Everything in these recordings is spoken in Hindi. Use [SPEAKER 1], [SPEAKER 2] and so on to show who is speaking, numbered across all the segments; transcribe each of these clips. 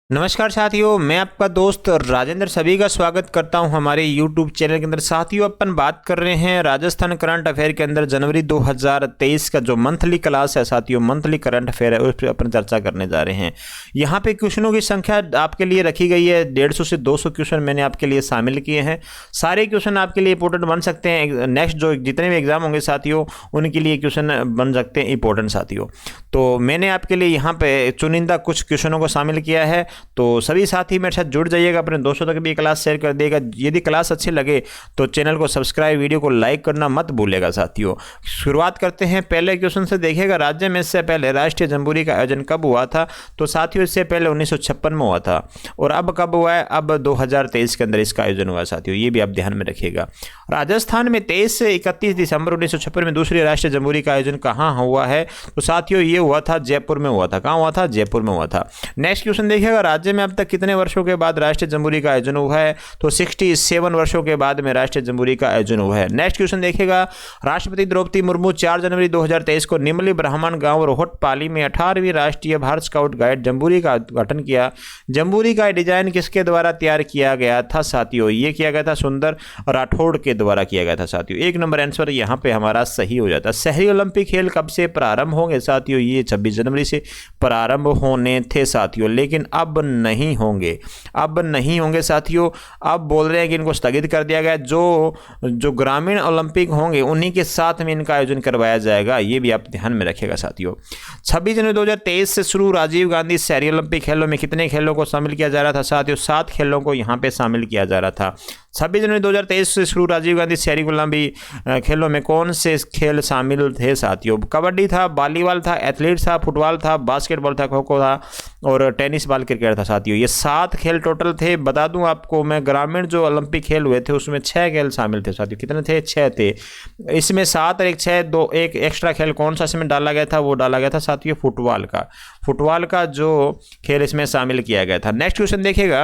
[SPEAKER 1] नमस्कार साथियों, मैं आपका दोस्त राजेंद्र सभी का स्वागत करता हूं हमारे YouTube चैनल के अंदर। साथियों, अपन बात कर रहे हैं राजस्थान करंट अफेयर के अंदर जनवरी 2023 का जो मंथली क्लास है। साथियों, मंथली करंट अफेयर है, उस पर अपन चर्चा करने जा रहे हैं। यहां पे क्वेश्चनों की संख्या आपके लिए रखी गई है, 150 से 200 क्वेश्चन मैंने आपके लिए शामिल किए हैं। सारे क्वेश्चन आपके लिए इंपॉर्टेंट बन सकते हैं। नेक्स्ट जो जितने भी एग्जाम होंगे साथियों, उनके लिए क्वेश्चन बन सकते हैं इंपॉर्टेंट साथियों। तो मैंने आपके लिए यहाँ पे चुनिंदा कुछ क्वेश्चनों को शामिल किया है। तो सभी साथी मेरे साथ जुड़ जाइएगा, अपने दोस्तों तक भी क्लास शेयर कर दिएगा। यदि क्लास अच्छी लगे तो चैनल को सब्सक्राइब, वीडियो को लाइक करना मत भूलेगा साथियों। शुरुआत करते हैं पहले क्वेश्चन से। देखिएगा, राज्य में इससे पहले राष्ट्रीय जमहूरी का आयोजन कब हुआ था? तो साथियों, इससे पहले 1956 में हुआ था। और अब कब हुआ है? अब 2023 के अंदर इसका आयोजन हुआ साथियों, ये भी आप ध्यान में रखिएगा। राजस्थान में 23 से 31 दिसंबर 1956 में दूसरी राष्ट्रीय जमहूरी का आयोजन कहाँ हुआ है? तो साथियों, ये हुआ था जयपुर में हुआ था। कहाँ हुआ था? जयपुर में हुआ था। नेक्स्ट क्वेश्चन देखिएगा, राज्य में अब तक कितने वर्षों के बाद राष्ट्रीय जमहूरी का आयोजन हुआ है? तो 67 वर्षों के बाद में राष्ट्रीय जमहूरी का आयोजन हुआ है। नेक्स्ट क्वेश्चन देखिएगा, राष्ट्रपति द्रौपदी मुर्मू 4 जनवरी 2023 को निमली ब्राह्मण गांव रोहट पाली में 18वीं राष्ट्रीय भारत स्काउट गाइड जमहूरी का उद्घाटन किया। जमहूरी का डिजाइन किसके द्वारा तैयार किया गया था साथियों? ये किया गया था सुंदर राठौड़ के द्वारा किया गया था साथियों। एक नंबर आंसर यहाँ पे हमारा सही हो जाता है। शहरी ओलंपिक खेल कब से प्रारंभ होंगे साथियों? ये 26 जनवरी से प्रारंभ होने थे साथियों, लेकिन अब नहीं होंगे। अब नहीं होंगे साथियों। अब बोल रहे हैं कि इनको स्थगित कर दिया गया। जो ग्रामीण ओलंपिक होंगे उन्हीं के साथ में इनका आयोजन करवाया जाएगा। ये भी आप ध्यान में रखिएगा साथियों। 26 जनवरी 2023 से शुरू राजीव गांधी शहरी ओलंपिक खेलों में कितने खेलों को शामिल किया जा रहा था साथियों? 7 खेलों को यहाँ पे शामिल किया जा रहा था। 26 जनवरी 2023 से शुरू राजीव गांधी शहरी ओलंपिक खेलों में कौन से खेल शामिल थे साथियों? कबड्डी था, वॉलीबॉल था, एथलीट था, फुटबॉल था, बास्केटबॉल था, खो खो था और टेनिस बॉल क्रिकेट था साथियों। ये 7 खेल टोटल थे। बता दूं आपको मैं, ग्रामीण जो ओलंपिक खेल हुए थे उसमें 6 खेल शामिल थे साथियों। कितने थे? 6 थे। इसमें 7 और 1 6, 2 एक एक्स्ट्रा खेल कौन सा इसमें डाला गया था? वो डाला गया था साथियों फुटबॉल का। फुटबॉल का जो खेल इसमें शामिल किया गया था। नेक्स्ट क्वेश्चन देखिएगा,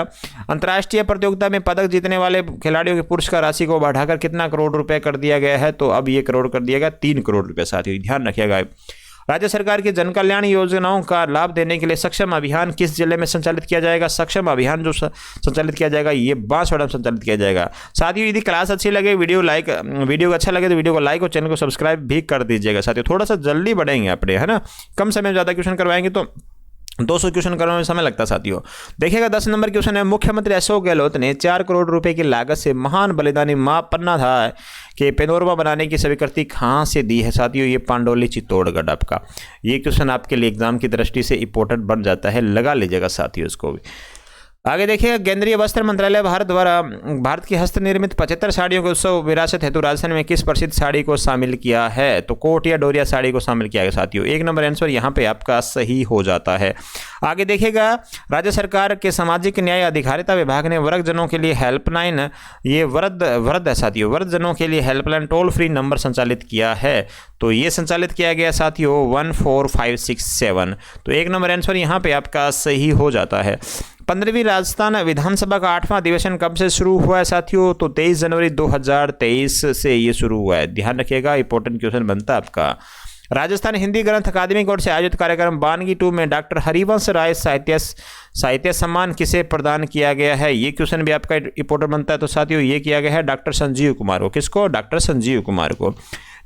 [SPEAKER 1] अंतर्राष्ट्रीय प्रतियोगिता में पदक जीतने वाले खिलाड़ियों की पुरस्कार राशि को बढ़ाकर कितना करोड़ रुपए कर दिया गया है? तो अब ये करोड़ कर दिया गया 3 करोड़ रुपए साथियों, ध्यान रखिएगा। राज्य सरकार की जन कल्याण योजनाओं का लाभ देने के लिए सक्षम अभियान किस जिले में संचालित किया जाएगा? सक्षम अभियान जो संचालित किया जाएगा ये बांसवाड़ा में संचालित किया जाएगा साथियों। यदि क्लास अच्छी लगे, वीडियो अच्छा लगे तो वीडियो को लाइक और चैनल को सब्सक्राइब भी कर दीजिएगा साथियों। थोड़ा सा जल्दी बढ़ेंगे अपने, है ना। कम समय में ज़्यादा क्वेश्चन करवाएंगे तो 200 क्वेश्चन करने में समय लगता साथियों। देखिएगा, 10 नंबर क्वेश्चन है, मुख्यमंत्री अशोक गहलोत ने 4 करोड़ रुपए की लागत से महान बलिदानी मां पन्ना था कि पेनोरमा बनाने की स्वीकृति कहाँ से दी है साथियों? ये पांडोली चित्तौड़गढ़ आपका। ये क्वेश्चन आपके लिए एग्जाम की दृष्टि से इंपॉर्टेंट बन जाता है, लगा लीजिएगा साथियों इसको भी। आगे देखिए, केंद्रीय वस्त्र मंत्रालय भारत द्वारा भारत की हस्त निर्मित 75 साड़ियों के उत्सव विरासत हेतु राजस्थान में किस प्रसिद्ध साड़ी को शामिल किया है? तो कोट या डोरिया साड़ी को शामिल किया गया साथियों। एक नंबर आंसर यहाँ पे आपका सही हो जाता है। आगे देखिएगा, राज्य सरकार के सामाजिक न्याय अधिकारिता विभाग ने वृद्धजनों के लिए हेल्पलाइन, ये वृद्ध है साथियों, वृद्धजनों के लिए हेल्पलाइन टोल फ्री नंबर संचालित किया है। तो ये संचालित किया गया साथियों 14567। तो एक नंबर आंसर यहाँ पे आपका सही हो जाता है। 15वीं राजस्थान विधानसभा का 8वां अधिवेशन कब से शुरू हुआ है साथियों? तो 23 जनवरी 2023 से ये शुरू हुआ है, ध्यान रखिएगा। इंपॉर्टेंट क्वेश्चन बनता है आपका। राजस्थान हिंदी ग्रंथ अकादमी की ओर से आयोजित कार्यक्रम बानगी 2 में डॉक्टर हरिवंश राय साहित्य सम्मान किसे प्रदान किया गया है? ये क्वेश्चन भी आपका इंपॉर्टेंट बनता है। तो साथियों, ये किया गया है डॉक्टर संजीव कुमार को। किसको? डॉक्टर संजीव कुमार को।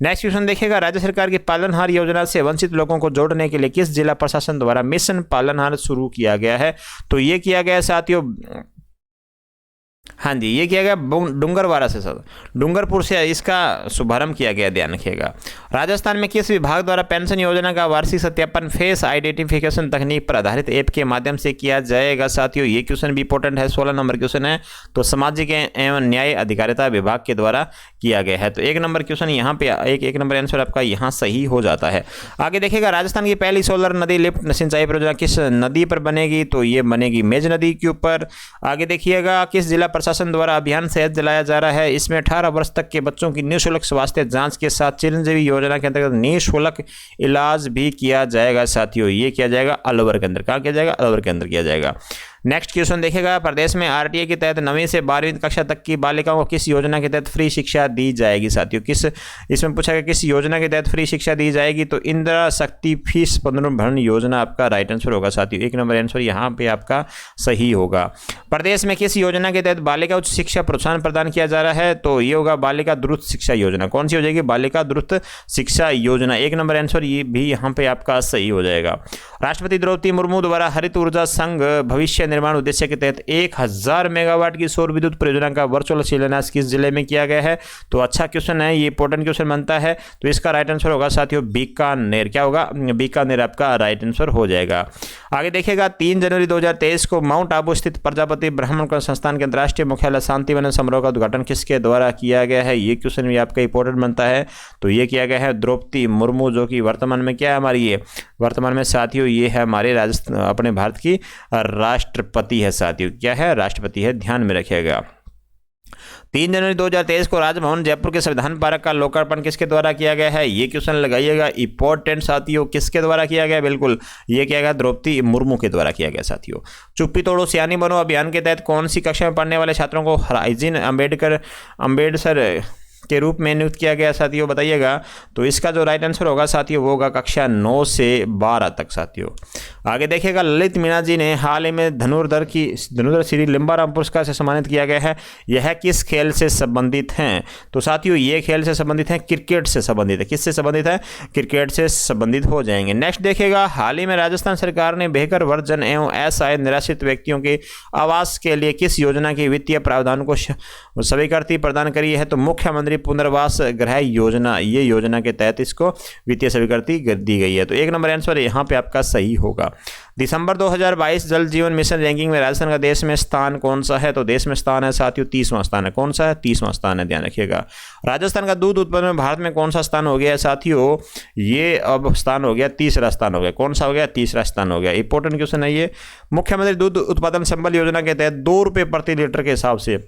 [SPEAKER 1] नेक्स्ट क्वेश्चन देखिएगा, राज्य सरकार की पालनहार योजना से वंचित लोगों को जोड़ने के लिए किस जिला प्रशासन द्वारा मिशन पालनहार शुरू किया गया है? तो ये किया गया साथियों, हाँ जी, ये किया गया डूंगरवाड़ा से सर, डूंगरपुर से इसका शुभारंभ किया गया, ध्यान रखिएगा। राजस्थान में किस विभाग द्वारा पेंशन योजना का वार्षिक सत्यापन फेस आइडेंटिफिकेशन तकनीक पर आधारित ऐप के माध्यम से किया जाएगा साथियों? ये क्वेश्चन भी इंपॉर्टेंट है, 16 नंबर क्वेश्चन है। तो सामाजिक एवं न्याय अधिकारिता विभाग के द्वारा किया गया है। तो एक नंबर क्वेश्चन यहाँ पे एक नंबर आंसर आपका यहाँ सही हो जाता है। आगे देखिएगा, राजस्थान की पहली सोलर नदी लिफ्ट सिंचाई परियोजना किस नदी पर बनेगी? तो ये बनेगी मेज नदी के ऊपर। आगे देखिएगा, किस जिला प्रशासन द्वारा अभियान सेहत चलाया जा रहा है? इसमें 18 वर्ष तक के बच्चों की निःशुल्क स्वास्थ्य जांच के साथ चिरंजीवी योजना के अंतर्गत निःशुल्क इलाज भी किया जाएगा साथियों। ये किया जाएगा अलवर के अंदर। कहाँ किया जाएगा? अलवर के अंदर किया जाएगा। नेक्स्ट क्वेश्चन देखिएगा, प्रदेश में आरटीए के तहत 9वीं से 12वीं कक्षा तक की बालिकाओं को किस योजना के तहत फ्री शिक्षा दी जाएगी साथियों? किस इसमें पूछा गया किस योजना के तहत फ्री शिक्षा दी जाएगी, तो इंदिरा शक्ति फीस पुनर्भरण योजना आपका राइट आंसर होगा साथियों। 1 नंबर आंसर यहाँ पे आपका सही होगा। प्रदेश में किस योजना के तहत बालिका उच्च शिक्षा प्रोत्साहन प्रदान किया जा रहा है, तो ये होगा बालिका द्रुत शिक्षा योजना। कौन सी हो जाएगी? बालिका द्रुत शिक्षा योजना। 1 नंबर आंसर ये भी यहाँ पे आपका सही हो जाएगा। राष्ट्रपति द्रौपदी मुर्मू द्वारा हरित ऊर्जा संघ भविष्य निर्माण उद्देश्य के तहत 1000 मेगावाट की सौर विद्युत परियोजना का वर्चुअल शिलान्यास किस जिले में किया गया है? तो अच्छा क्वेश्चन है, ये इंपॉर्टेंट क्वेश्चन बनता है, तो इसका राइट आंसर होगा साथियों बीकानेर। क्या होगा? बीकानेर आपका राइट आंसर हो जाएगा। आगे देखिएगा, 3 जनवरी 2023 को माउंट आबू स्थित प्रजापति ब्राह्मण संस्थान के अंतर्राष्ट्रीय मुख्यालय शांतिवन समारोह का उद्घाटन किसके द्वारा किया गया है? ये क्वेश्चन भी आपका इंपॉर्टेंट बनता है, तो ये किया गया है द्रौपदी मुर्मू, जो कि वर्तमान में क्या है हमारी, ये वर्तमान में साथियों ये है हमारे राजस्थान अपने भारत की राष्ट्रपति है साथियों। क्या है? राष्ट्रपति है, ध्यान में रखिएगा। 3 जनवरी 2023 को राजभवन जयपुर के संविधान पार्क का लोकार्पण किसके द्वारा किया गया है? ये क्वेश्चन लगाइएगा, इंपॉर्टेंट साथियों। किसके द्वारा किया गया? बिल्कुल ये किया गया द्रौपदी मुर्मू के द्वारा किया गया साथियों। चुप्पी तोड़ो सियानी बनो अभियान के तहत कौन सी कक्षा में पढ़ने वाले छात्रों को राइजिन अम्बेडकर के रूप में नियुक्त किया गया साथियों? बताइएगा। तो इसका जो राइट आंसर होगा साथियों वो होगा कक्षा 9 से 12 तक साथियों। आगे देखिएगा, ललित मीणा जी ने हाल ही में धनुर्धर श्री लिम्बाराम पुरस्कार से सम्मानित किया गया है। यह किस खेल से संबंधित हैं? तो साथियों ये खेल से संबंधित है, क्रिकेट से संबंधित है। किससे संबंधित है? क्रिकेट से संबंधित हो जाएंगे। नेक्स्ट देखिएगा, हाल ही में राजस्थान सरकार ने बेघर वर्जन एवं असहाय निराश्रित व्यक्तियों के आवास के लिए किस योजना के वित्तीय प्रावधान को स्वीकृति प्रदान करी है? तो मुख्यमंत्री पुनर्वास गृह योजना, ये योजना के तहत इसको वित्तीय स्वीकृति दी गई है। तो 1 नंबर आंसर यहाँ पे आपका सही होगा। दिसंबर 2022 जल जीवन मिशन रैंकिंग में राजस्थान का देश में स्थान कौन सा है? तो देश में स्थान है साथियों 30वां स्थान है। कौन सा है? 30वां स्थान है, ध्यान रखिएगा। राजस्थान का दूध उत्पादन में भारत में कौन सा स्थान हो गया है साथियों? ये अब स्थान हो गया, तीसरा स्थान हो गया। कौन सा हो गया? तीसरा स्थान हो गया। इंपॉर्टेंट क्वेश्चन है ये। मुख्यमंत्री दूध उत्पादन संबल योजना के तहत 2 रुपये प्रति लीटर के हिसाब से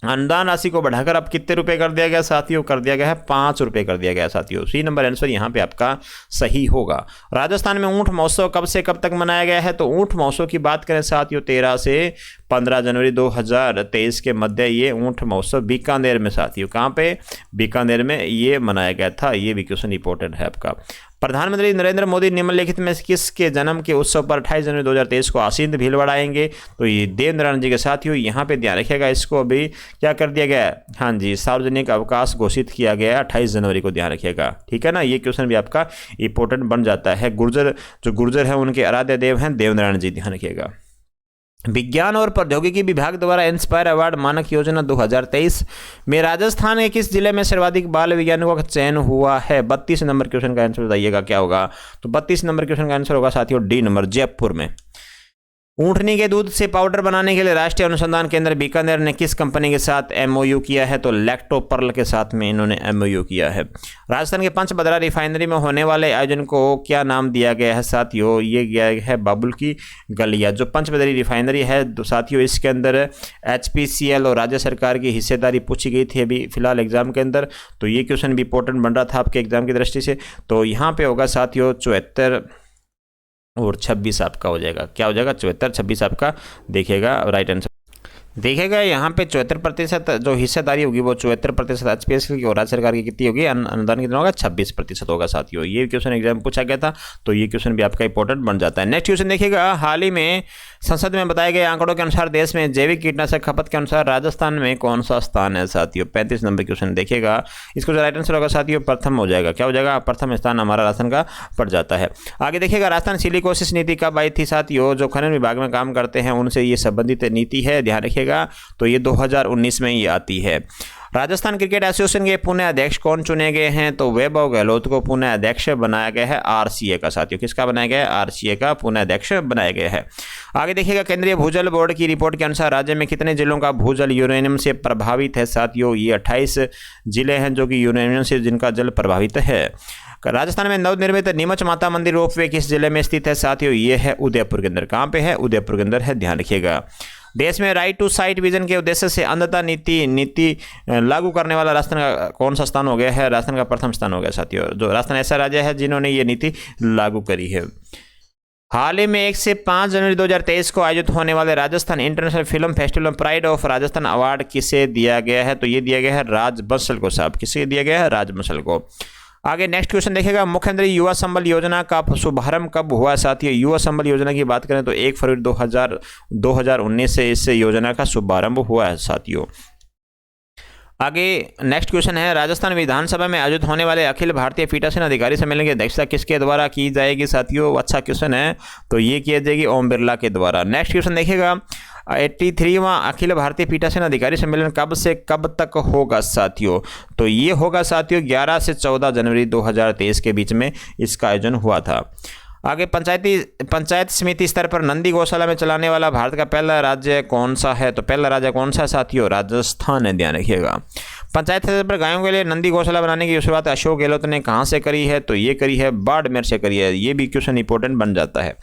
[SPEAKER 1] अनुदान राशि को बढ़ाकर अब कितने रुपए कर दिया गया साथियों? कर दिया गया है 5 रुपए कर दिया गया साथियों। 3 नंबर आंसर यहाँ पे आपका सही होगा। राजस्थान में ऊंट महोत्सव कब से कब तक मनाया गया है? तो ऊंट महोत्सव की बात करें साथियों 13 से 15 जनवरी 2023 के मध्य ये ऊंट महोत्सव बीकानेर में साथियों, कहाँ पे? बीकानेर में ये मनाया गया था। ये भी क्वेश्चन इंपॉर्टेंट है आपका। प्रधानमंत्री नरेंद्र मोदी निम्नलिखित में किसके जन्म के उत्सव पर 28 जनवरी 2023 को आसीन भील बढ़ाएंगे? तो ये देवेंद्र जी के साथियों, यहाँ पे ध्यान रखिएगा। इसको अभी क्या कर दिया गया है? हाँ जी, सार्वजनिक अवकाश घोषित किया गया है 28 जनवरी को, ध्यान रखिएगा। ठीक है ना, ये क्वेश्चन भी आपका इंपॉर्टेंट बन जाता है। गुर्जर है उनके आराध्य देव हैं देवेंद्र जी, ध्यान रखिएगा। विज्ञान और प्रौद्योगिकी विभाग द्वारा इंस्पायर अवार्ड मानक योजना 2023 में राजस्थान के किस जिले में सर्वाधिक बाल वैज्ञानिकों का चयन हुआ है? 32 नंबर क्वेश्चन का आंसर बताइएगा क्या होगा? तो 32 नंबर क्वेश्चन का आंसर होगा साथियों डी नंबर, जयपुर में। ऊँटनी के दूध से पाउडर बनाने के लिए राष्ट्रीय अनुसंधान केंद्र बीकानेर ने किस कंपनी के साथ एमओयू किया है? तो लैक्टोपर्ल के साथ में इन्होंने एमओयू किया है। राजस्थान के पंचभद्रा रिफाइनरी में होने वाले आयोजन को क्या नाम दिया गया है साथियों? ये गया है बाबुल की गलिया। जो पंचभद्री रिफाइनरी है साथियों, इसके अंदर HPCL और राज्य सरकार की हिस्सेदारी पूछी गई थी अभी फिलहाल एग्जाम के अंदर, तो ये क्वेश्चन भी इंपॉर्टेंट बन रहा था आपके एग्जाम की दृष्टि से। तो यहाँ पे होगा साथियों 74 और 26 आपका हो जाएगा। क्या हो जाएगा? 74 26 आपका देखिएगा राइट आंसर। देखिएगा यहाँ पे 74% जो हिस्सेदारी होगी वो 74% HPCL की और राज्य सरकार की कितनी होगी? अनुदान कितना होगा? 26% होगा साथियों। ये क्वेश्चन एग्जाम में पूछा गया था, तो ये क्वेश्चन भी आपका इंपॉर्टेंट बन जाता है। नेक्स्ट क्वेश्चन देखिएगा, हाल ही में संसद में बताए गए आंकड़ों के अनुसार देश में जैविक कीटनाशक खपत के अनुसार राजस्थान में कौन सा स्थान है साथियों? 35 नंबर क्वेश्चन देखिएगा। इसको जो राइट आंसर होगा साथियों प्रथम हो जाएगा। क्या हो जाएगा? प्रथम स्थान हमारा राजस्थान का पड़ जाता है। आगे देखिएगा, राजस्थान सिलिकोसिस नीति कब आई थी साथियों? जो खनन विभाग में काम करते हैं उनसे ये संबंधित नीति है, ध्यान रखिएगा। तो ये 2019 में ये आती है। राजस्थान क्रिकेट एसोसिएशन के पुणे अध्यक्ष कौन चुने गए हैं? तो वैभव गहलोत को पुणे अध्यक्ष बनाया गया है RCA का साथियों। किसका बनाया गया है? RCA का पुणे अध्यक्ष बनाया गया है। आगे देखिएगा, केंद्रीय भूजल बोर्ड की रिपोर्ट के अनुसार राज्य में कितने जिलों का भूजल यूरेनियम से प्रभावित है साथियों? ये 28 जिले हैं जो कि यूरेनियम से जिनका जल प्रभावित है। राजस्थान में नवनिर्मित नीमच माता मंदिर रोपवे किस जिले में स्थित है साथियों? ये है उदयपुर के अंदर। कहाँ पे है? उदयपुर के अंदर है, ध्यान रखिएगा। देश में राइट टू साइट विजन के उद्देश्य से अंधता नीति लागू करने वाला राजस्थान का कौन सा स्थान हो गया है? राजस्थान का प्रथम स्थान हो गया साथियों। जो राजस्थान ऐसा राज्य है जिन्होंने ये नीति लागू करी है। हाल ही में 1 से 5 जनवरी 2023 को आयोजित होने वाले राजस्थान इंटरनेशनल फिल्म फेस्टिवल में प्राइड ऑफ राजस्थान अवार्ड किसे दिया गया है? तो ये दिया गया है राज बंसल को साहब। किसे दिया गया है? राज बंसल को। आगे नेक्स्ट क्वेश्चन देखिएगा, मुख्यमंत्री युवा संबल योजना का शुभारंभ कब हुआ साथियों? युवा संबल योजना की बात करें तो 1 फरवरी 2019 से इस योजना का शुभारंभ हुआ है साथियों। आगे नेक्स्ट क्वेश्चन है, राजस्थान विधानसभा में आयोजित होने वाले अखिल भारतीय पीठासीन अधिकारी सम्मेलन की अध्यक्षता किसके द्वारा की जाएगी साथियों? अच्छा क्वेश्चन है, तो ये किया जाएगी ओम बिरला के द्वारा। नेक्स्ट क्वेश्चन देखिएगा, 83वां अखिल भारतीय पीठासीन अधिकारी सम्मेलन कब से कब तक होगा साथियों? तो ये होगा साथियों 11 से 14 जनवरी 2023 के बीच में इसका आयोजन हुआ था। आगे पंचायत समिति स्तर पर नंदी गौशाला में चलाने वाला भारत का पहला राज्य कौन सा है? तो पहला राज्य कौन सा है साथियों? राजस्थान है, ध्यान रखिएगा। पंचायत स्तर पर गायों के लिए नंदी गौशाला बनाने की शुरुआत अशोक गहलोत ने कहां से करी है? तो ये करी है बाड़मेर से करी है। ये भी क्वेश्चन इंपॉर्टेंट बन जाता है।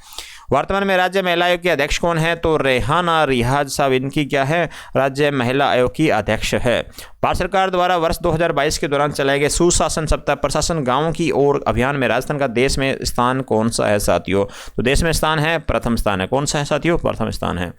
[SPEAKER 1] वर्तमान में राज्य महिला आयोग के अध्यक्ष कौन है? तो रेहाना रियाज साहब इनकी क्या है? राज्य महिला आयोग की अध्यक्ष है। भारत सरकार द्वारा वर्ष 2022 के दौरान चलाए गए सुशासन सप्ताह प्रशासन गांवों की ओर अभियान में राजस्थान का देश में स्थान कौन सा है साथियों? तो देश में स्थान है प्रथम स्थान है। कौन सा है साथियों? प्रथम स्थान है।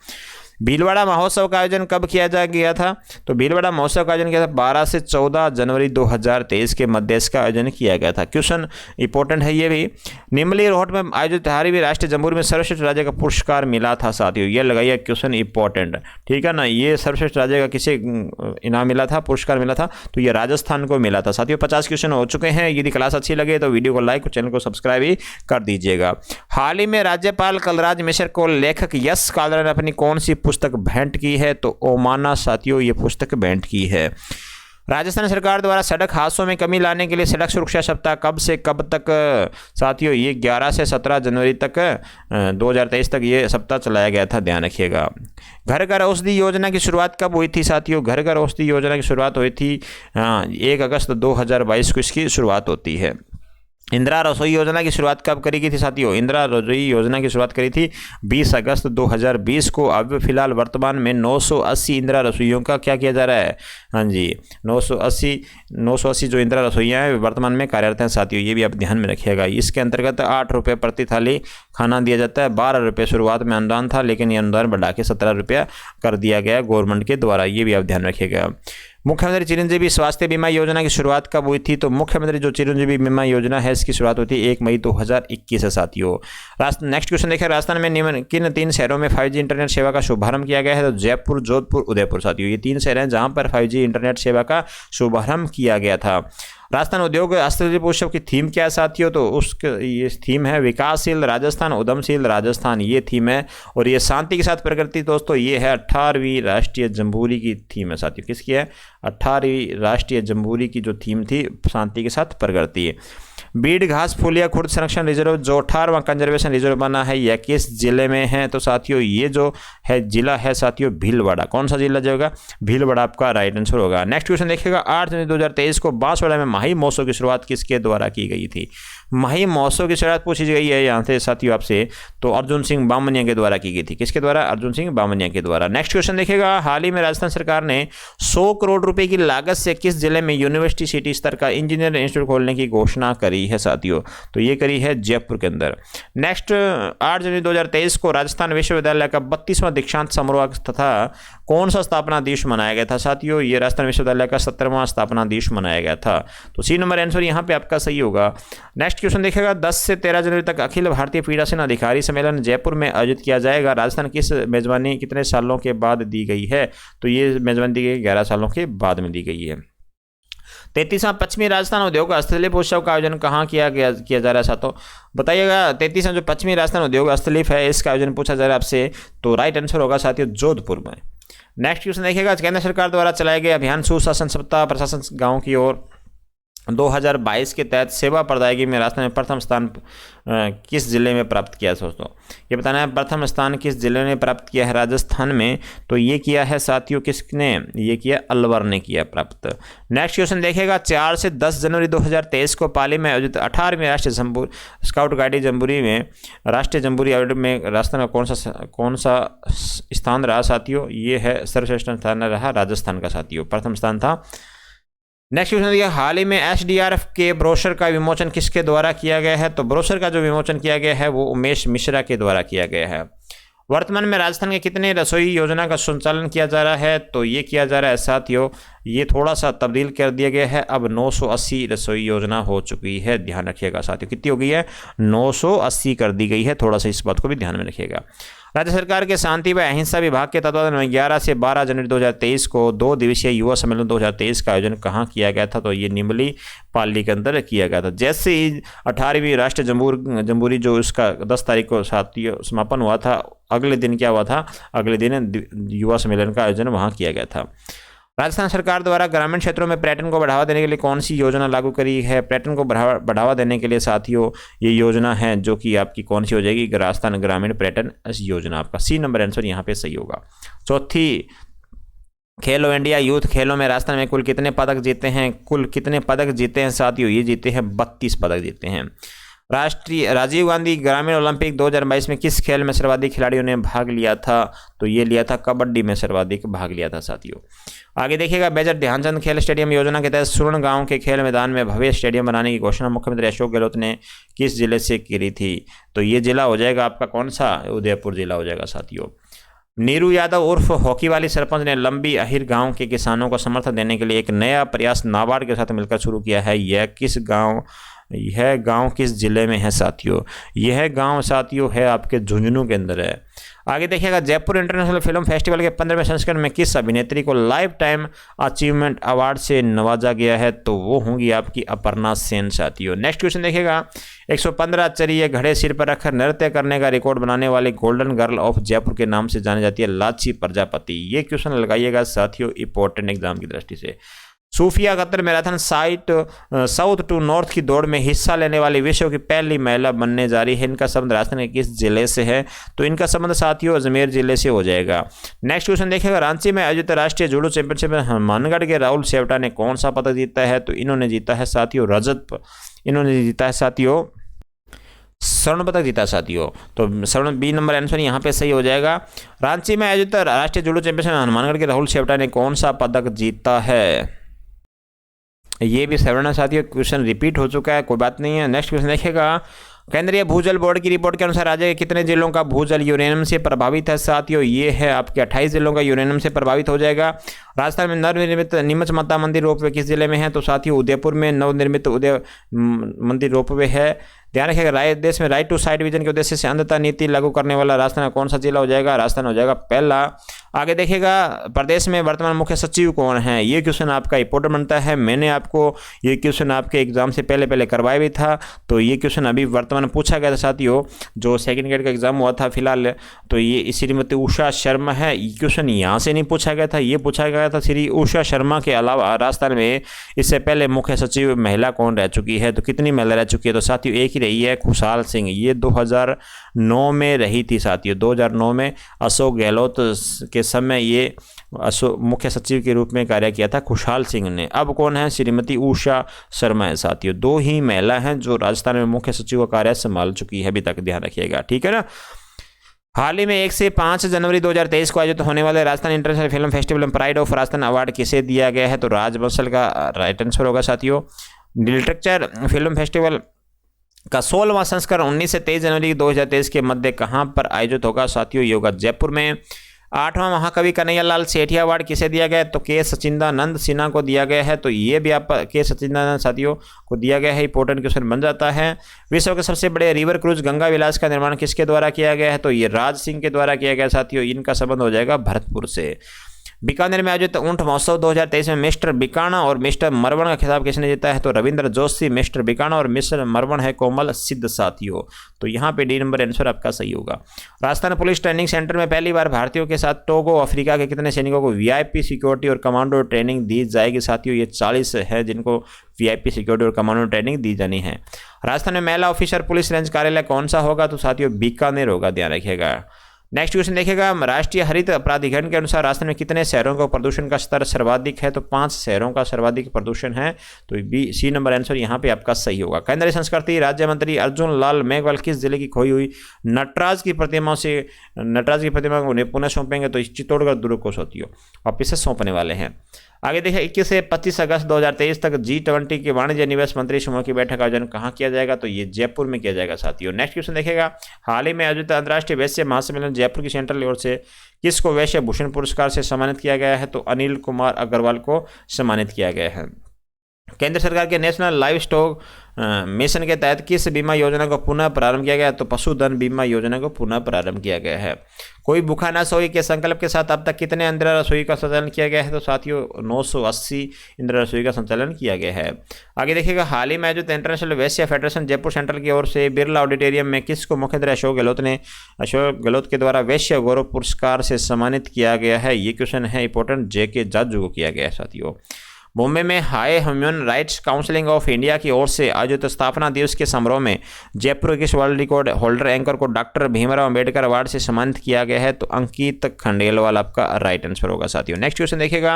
[SPEAKER 1] भीलवाड़ा महोत्सव का आयोजन कब किया गया था? तो भीलवाड़ा महोत्सव का आयोजन किया था 12 से 14 जनवरी 2023 के मध्य इसका आयोजन किया गया था। क्वेश्चन इंपॉर्टेंट है ये भी। निमली रोहट में आयोजित 18वीं राष्ट्रीय जम्बूरी में सर्वश्रेष्ठ राज्य का पुरस्कार मिला था साथियों। ये लगाइए क्वेश्चन इंपॉर्टेंट, ठीक है ना। ये सर्वश्रेष्ठ राज्य का किसे इनाम मिला था, पुरस्कार मिला था? तो ये राजस्थान को मिला था साथियों। 50 क्वेश्चन हो चुके हैं। यदि क्लास अच्छी लगे तो वीडियो को लाइक और चैनल को सब्सक्राइब भी कर दीजिएगा। हाल ही में राज्यपाल कलराज मिश्र को लेखक यश कालरा ने अपनी कौन सी पुस्तक भेंट की है? तो ओमाना साथियों ये पुस्तक भेंट की है। राजस्थान सरकार द्वारा सड़क हादसों में कमी लाने के लिए सड़क सुरक्षा सप्ताह कब से कब तक साथियों? ये 11 से 17 जनवरी तक 2023 तक ये सप्ताह चलाया गया था, ध्यान रखिएगा। घर घर औषधि योजना की शुरुआत कब हुई थी साथियों? घर घर औषधि योजना की शुरुआत हुई थी 1 अगस्त 2022 को इसकी शुरुआत होती है। इंदिरा रसोई योजना की शुरुआत कब करी गई थी साथियों? इंदिरा रसोई योजना की शुरुआत करी थी 20 अगस्त 2020 को। अब फिलहाल वर्तमान में 980 इंदिरा रसोइयों का क्या किया जा रहा है? हाँ जी, 980 जो इंदिरा रसोइयाँ हैं वर्तमान में कार्यरत हैं साथियों। ये भी आप ध्यान में रखिएगा। इसके अंतर्गत 8 रुपये प्रति थाली खाना दिया जाता है। 12 रुपये शुरुआत में अनुदान था, लेकिन ये अनुदान बढ़ा के 17 रुपया कर दिया गया गवर्नमेंट के द्वारा। ये भी आप ध्यान रखिएगा। मुख्यमंत्री चिरंजीवी स्वास्थ्य बीमा योजना की शुरुआत कब हुई थी? तो मुख्यमंत्री जो चिरंजीवी बीमा योजना है इसकी शुरुआत हुई थी 1 मई 2021 है साथियों। नेक्स्ट क्वेश्चन देखिए, राजस्थान में किन 3 शहरों में 5G इंटरनेट सेवा का शुभारंभ किया गया है? तो जयपुर, जोधपुर, उदयपुर साथियों। ये 3 शहर हैं जहां पर 5G इंटरनेट सेवा का शुभारंभ किया गया था। राजस्थान उद्योग हस्तशिल्प उत्सव की थीम क्या है साथियों? तो उसके ये थीम है विकासशील राजस्थान, उद्यमशील राजस्थान, ये थीम है। और ये शांति के साथ प्रगति दोस्तों, ये है 18वीं राष्ट्रीय जम्बूरी की थीम है साथियों। किसकी है? 18वीं राष्ट्रीय जम्बूरी की जो थीम थी शांति के साथ प्रगति। बीड़ घास फूलिया खुर्द संरक्षण रिजर्व जो 18वां कंजर्वेशन रिजर्व बना है यह किस जिले में है? तो साथियों ये जो है जिला है साथियों भीलवाड़ा। कौन सा जिला जाएगा? भीलवाड़ा आपका राइट आंसर होगा। नेक्स्ट क्वेश्चन देखिएगा, 8 जनवरी 2023 को बांसवाड़ा में माही महोत्सव की शुरुआत किसके द्वारा की गई थी? माही महोत्सव की शुरुआत पूछी गई है यहाँ से साथियों आपसे, तो अर्जुन सिंह बामनिया के द्वारा की गई थी। किसके द्वारा? अर्जुन सिंह बामनिया के द्वारा। नेक्स्ट क्वेश्चन देखिएगा, हाल ही में राजस्थान सरकार ने 100 करोड़ रुपए की लागत से किस जिले में यूनिवर्सिटी सिटी स्तर का इंजीनियर इंस्टीट्यूट खोलने की घोषणा करी है साथियों? तो ये करी है जयपुर के अंदर। नेक्स्ट 8 जनवरी 2023 को राजस्थान विश्वविद्यालय का 32वां दीक्षांत समारोह तथा कौन सा स्थापना दिवस मनाया गया था साथियों? ये राजस्थान विश्वविद्यालय का 17वां स्थापना दिवस मनाया गया था। तो सी नंबर आंसर यहाँ पे आपका सही होगा। नेक्स्ट क्वेश्चन देखिएगा, 10 से 13 जनवरी तक अखिल भारतीय पीठासीन अधिकारी सम्मेलन जयपुर में आयोजित किया जाएगा। राजस्थान किस मेजबानी कितने सालों के बाद दी गई है? तो ये मेजबानी दी गई 11 सालों के बाद में दी गई है। 33वां पश्चिमी राजस्थान उद्योग हस्तशिल्प उत्सव का आयोजन कहाँ किया जा रहा है साथियों? बताइएगा। 33वां जो पश्चिमी राजस्थान उद्योग हस्तशिल्प है इसका आयोजन पूछा जा रहा है आपसे, तो राइट आंसर होगा साथियों जोधपुर में। नेक्स्ट क्वेश्चन देखिएगा, केंद्र सरकार द्वारा चलाए गए अभियान सुशासन सप्ताह प्रशासन गाँव की ओर 2022 के तहत सेवा प्रदायगी में राजस्थान में प्रथम स्थान किस जिले में प्राप्त किया है दोस्तों? ये बताना है प्रथम स्थान किस जिले ने प्राप्त किया है राजस्थान में? तो ये किया है साथियों किसने? ये किया अलवर ने किया प्राप्त। नेक्स्ट क्वेश्चन देखिएगा, 4 से 10 जनवरी 2023 को पाली में आयोजित 18वीं राष्ट्रीय स्काउट गाइड जम्बूरी में राष्ट्रीय जम्बूरी आयोजन में राजस्थान का कौन सा स्थान रहा साथियों? ये है सर्वश्रेष्ठ स्थान रहा राजस्थान का साथियों, प्रथम स्थान था नेक्स्ट क्वेश्चन देखिए, हाल ही में एसडीआरएफ के ब्रोशर का विमोचन किसके द्वारा किया गया है? तो ब्रोशर का जो विमोचन किया गया है वो उमेश मिश्रा के द्वारा किया गया है। वर्तमान में राजस्थान के कितने रसोई योजना का संचालन किया जा रहा है? तो ये किया जा रहा है साथियों, ये थोड़ा सा तब्दील कर दिया गया है, अब 980 रसोई योजना हो चुकी है। ध्यान रखिएगा साथियों, कितनी हो गई है? 980 कर दी गई है, थोड़ा सा इस बात को भी ध्यान में रखिएगा। राज्य सरकार के शांति व अहिंसा विभाग के तत्वाधान में 11 से 12 जनवरी 2023 को 2 दिवसीय युवा सम्मेलन 2023 का आयोजन कहाँ किया गया था? तो ये निमली पाली के अंदर किया गया था। जैसे ही 18वीं राष्ट्रीय जमहूरी जो उसका 10 तारीख को साथियों समापन हुआ था, अगले दिन क्या हुआ था? अगले दिन युवा सम्मेलन का आयोजन वहाँ किया गया था। राजस्थान सरकार द्वारा ग्रामीण क्षेत्रों में पर्यटन को बढ़ावा देने के लिए कौन सी योजना लागू करी है? पर्यटन को बढ़ावा देने के लिए साथियों ये योजना है जो कि आपकी कौन सी हो जाएगी? राजस्थान ग्रामीण पर्यटन योजना। आपका सी नंबर आंसर यहाँ पे सही होगा। चौथी, खेलो इंडिया यूथ खेलों में राजस्थान में कुल कितने पदक जीते हैं? कुल कितने पदक जीते हैं साथियों? ये जीते हैं 32 पदक जीते हैं। राष्ट्रीय राजीव गांधी ग्रामीण ओलंपिक 2022 में किस खेल में सर्वाधिक खिलाड़ियों ने भाग लिया था? तो ये लिया था कबड्डी में सर्वाधिक भाग लिया था साथियों। आगे देखिएगा, मेजर ध्यानचंद खेल स्टेडियम योजना के तहत सुरण गांव के खेल मैदान में भव्य स्टेडियम बनाने की घोषणा मुख्यमंत्री अशोक गहलोत ने किस जिले से की थी? तो ये जिला हो जाएगा आपका कौन सा? उदयपुर जिला हो जाएगा साथियों। नीरू यादव उर्फ हॉकी वाली सरपंच ने लंबी अहिर गांव के किसानों को समर्थन देने के लिए एक नया प्रयास नाबार्ड के साथ मिलकर शुरू किया है। यह गांव किस जिले में है साथियों? यह गांव साथियों है आपके झुंझुनू के अंदर है। आगे देखिएगा, जयपुर इंटरनेशनल फिल्म फेस्टिवल के 15वें संस्करण में किस अभिनेत्री को लाइफ टाइम अचीवमेंट अवार्ड से नवाजा गया है? तो वो होंगी आपकी अपर्णा सेन साथियों। नेक्स्ट क्वेश्चन देखिएगा, 115 चरिये घड़े सिर पर रखकर नृत्य करने का रिकॉर्ड बनाने वाली गोल्डन गर्ल ऑफ जयपुर के नाम से जानी जाती है लाची प्रजापति। ये क्वेश्चन लगाइएगा साथियों इंपॉर्टेंट एग्जाम की दृष्टि से। सूफिया कतर मैराथन साइट साउथ टू नॉर्थ की दौड़ में हिस्सा लेने वाली विश्व की पहली महिला बनने जा रही है। इनका संबंध राजस्थान के किस जिले से है? तो इनका संबंध साथियों अजमेर जिले से हो जाएगा। नेक्स्ट क्वेश्चन देखिएगा, रांची में आयोजित राष्ट्रीय जूडो चैंपियनशिप में हनुमानगढ़ के राहुल सेवटा ने कौन सा पदक जीता है? तो इन्होंने जीता है साथियों रजत। इन्होंने जीता है साथियों स्वर्ण पदक जीता साथियों। तो स्वर्ण बी नंबर आंसर यहाँ पे सही हो जाएगा। रांची में आयोजित राष्ट्रीय जूडो चैंपियनशिप में हनुमानगढ़ के राहुल सेवटा ने कौन सा पदक जीता है? ये भी 7 साथियों क्वेश्चन रिपीट हो चुका है, कोई बात नहीं है। नेक्स्ट क्वेश्चन देखिएगा, केंद्रीय भूजल बोर्ड की रिपोर्ट के अनुसार राज्य के कितने जिलों का भूजल यूरेनियम से प्रभावित है साथियों? ये है आपके 28 जिलों का यूरेनियम से प्रभावित हो जाएगा। राजस्थान में नवनिर्मित नीमच माता मंदिर रोपवे किस जिले में है? तो साथियों उदयपुर में नवनिर्मित उदय मंदिर रोपवे है। ध्यान रखिएगा, देश में राइट टू साइट विजन के उद्देश्य से अंधता नीति लागू करने वाला राजस्थान कौन सा जिला हो जाएगा? राजस्थान हो जाएगा पहला। आगे देखिएगा, प्रदेश में वर्तमान मुख्य सचिव कौन है? ये क्वेश्चन आपका इंपॉर्टेंट बनता है। मैंने आपको ये क्वेश्चन आपके एग्जाम से पहले करवाया भी था, तो ये क्वेश्चन अभी वर्तमान पूछा गया था साथियों, जो सेकंड ग्रेड का एग्जाम हुआ था फिलहाल। तो ये श्रीमती उषा शर्मा है। ये क्वेश्चन यहाँ से नहीं पूछा गया था, ये पूछा गया था श्री उषा शर्मा के अलावा राजस्थान में इससे पहले मुख्य सचिव महिला कौन रह चुकी है? तो कितनी महिला रह चुकी है? तो साथियों एक ही रही है, खुशहाल सिंह। ये 2009 में रही थी साथियों। 2009 में अशोक गहलोत के समय ये मुख्य सचिव के रूप में कार्य किया था खुशहाल सिंह ने। अब कौन है? श्रीमती उषा शर्मा है साथियों। 2 ही महिला हैं जो राजस्थान में मुख्य सचिव का कार्य संभाल चुकी है अभी तक, ध्यान रखिएगा, ठीक है ना। हाल ही में 1 से 5 जनवरी 2023 को आयोजित होने वाले राजस्थान इंटरनेशनल फिल्म फेस्टिवल में प्राइड ऑफ राजस्थान अवार्ड किसे दिया गया है? तो राज बंसल का राइट आंसर होगा साथियों। लिटरेचर फिल्म फेस्टिवल का 16वां संस्करण 19 से 23 जनवरी 2023 के मध्य कहां पर आयोजित होगा साथियों? ये होगा जयपुर में। 8वां महाकवि कन्हैयालाल सेठिया अवार्ड किसे दिया गया है? तो के सचिंदानंद सिन्हा को दिया गया है। तो ये भी आप के सचिंदानंद साथियों को दिया गया है, इंपॉर्टेंट क्वेश्चन बन जाता है। विश्व के सबसे बड़े रिवर क्रूज गंगा विलास का निर्माण किसके द्वारा किया गया है? तो ये राज सिंह के द्वारा किया गया साथियों। इनका संबंध हो जाएगा भरतपुर से। बीकानेर में आयोजित ऊंट महोत्सव 2023 में मिस्टर बीकाना और मिस्टर मरवण का खिताब किसने जीता है? तो रविंद्र जोशी मिस्टर बीकाना और मिस्टर मरवण है कोमल सिद्ध साथियों। तो यहाँ पे डी नंबर आंसर आपका सही होगा। राजस्थान पुलिस ट्रेनिंग सेंटर में पहली बार भारतीयों के साथ टोगो अफ्रीका के कितने सैनिकों को वीआईपी सिक्योरिटी और कमांडो ट्रेनिंग दी जाएगी साथियों? ये 40 है जिनको वीआईपी सिक्योरिटी और कमांडो ट्रेनिंग दी जानी है। राजस्थान में महिला ऑफिसर पुलिस रेंज कार्यालय कौन सा होगा? तो साथियों बीकानेर होगा, ध्यान रखिएगा। नेक्स्ट क्वेश्चन देखिएगा, राष्ट्रीय हरित प्राधिकरण के अनुसार राजस्थान में कितने शहरों का प्रदूषण का स्तर सर्वाधिक है? तो 5 शहरों का सर्वाधिक प्रदूषण है। तो सी नंबर आंसर यहाँ पे आपका सही होगा। केंद्रीय संस्कृति राज्य मंत्री अर्जुन लाल मेघवाल किस जिले की खोई हुई नटराज की प्रतिमा को पुनः सौंपेंगे? तो चित्तौड़गढ़ दुर्ग को साथियों वापिस से सौंपने वाले हैं। आगे देखिए 21 से 25 अगस्त 2023 तक G20 के वाणिज्य निवेश मंत्री समूह की बैठक का आयोजन कहाँ किया जाएगा, तो ये जयपुर में किया जाएगा साथियों। नेक्स्ट क्वेश्चन देखिएगा, हाल ही में आयोजित अंतर्राष्ट्रीय वैश्य महासम्मेलन जयपुर की सेंट्रल ओर से किसको वैश्य भूषण पुरस्कार से सम्मानित किया गया है, तो अनिल कुमार अग्रवाल को सम्मानित किया गया है। केंद्र सरकार के नेशनल लाइव स्टॉक मिशन के तहत किस बीमा योजना को पुनः प्रारंभ किया गया, तो पशुधन बीमा योजना को पुनः प्रारंभ किया गया है। कोई भूखा ना सोए के संकल्प के साथ अब तक कितने इंदिरा रसोई का संचालन किया गया है, तो साथियों 980 इंदिरा रसोई का संचालन किया गया है। आगे देखिएगा, हाल ही में आयोजित इंटरनेशनल वैश्य फेडरेशन जयपुर सेंट्रल की ओर से बिरला ऑडिटोरियम में किसको मुख्यमंत्री अशोक गहलोत के द्वारा वैश्य गौरव पुरस्कार से सम्मानित किया गया है। ये क्वेश्चन है इंपॉर्टेंट, JK जाजू को किया गया है साथियों। मुंबई में high human rights counselling of India की ओर से आयोजित स्थापना दिवस के समारोह में जयपुर के वर्ल्ड रिकॉर्ड होल्डर एंकर को डॉक्टर भीमराव अंबेडकर अवार्ड से सम्मानित किया गया है, तो अंकित खंडेलवाल आपका राइट आंसर होगा साथियों। नेक्स्ट क्वेश्चन देखिएगा,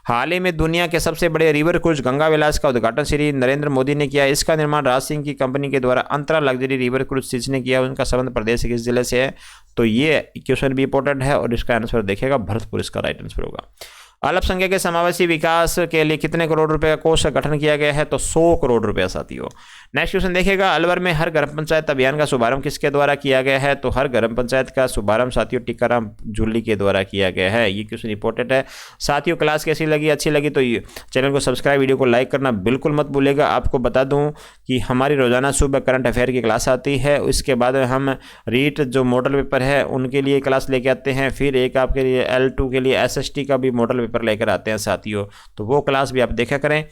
[SPEAKER 1] हाल ही में दुनिया के सबसे बड़े रिवर क्रूज गंगा विलास का उद्घाटन श्री नरेंद्र मोदी ने किया। इसका निर्माण राज सिंह की कंपनी के द्वारा अंतरा लग्जरी रिवर क्रूज शिप ने किया। उनका संबंध प्रदेश किस जिले से है, तो ये क्वेश्चन भी इंपॉर्टेंट है और इसका आंसर देखिएगा भरतपुर इसका राइट आंसर होगा। अल्पसंख्यक के समावेशी विकास के लिए कितने करोड़ रुपए का कोष का गठन किया गया है, तो 100 करोड़ रुपया साथियों। नेक्स्ट क्वेश्चन देखिएगा, अलवर में हर ग्राम पंचायत अभियान का शुभारंभ किसके द्वारा किया गया है, तो हर ग्राम पंचायत का शुभारंभ साथियों टीकाराम जूली के द्वारा किया गया है। ये क्वेश्चन इंपॉर्टेंट है साथियों। क्लास कैसी लगी, अच्छी लगी तो चैनल को सब्सक्राइब, वीडियो को लाइक करना बिल्कुल मत भूलेगा। आपको बता दूं कि हमारी रोजाना सुबह करंट अफेयर की क्लास आती है, उसके बाद हम रीट जो मॉडल पेपर है उनके लिए क्लास लेके आते हैं, फिर एक आपके लिए L2 के लिए SST का भी मॉडल पेपर लेकर आते हैं साथियों, तो वो क्लास भी आप देखा करें।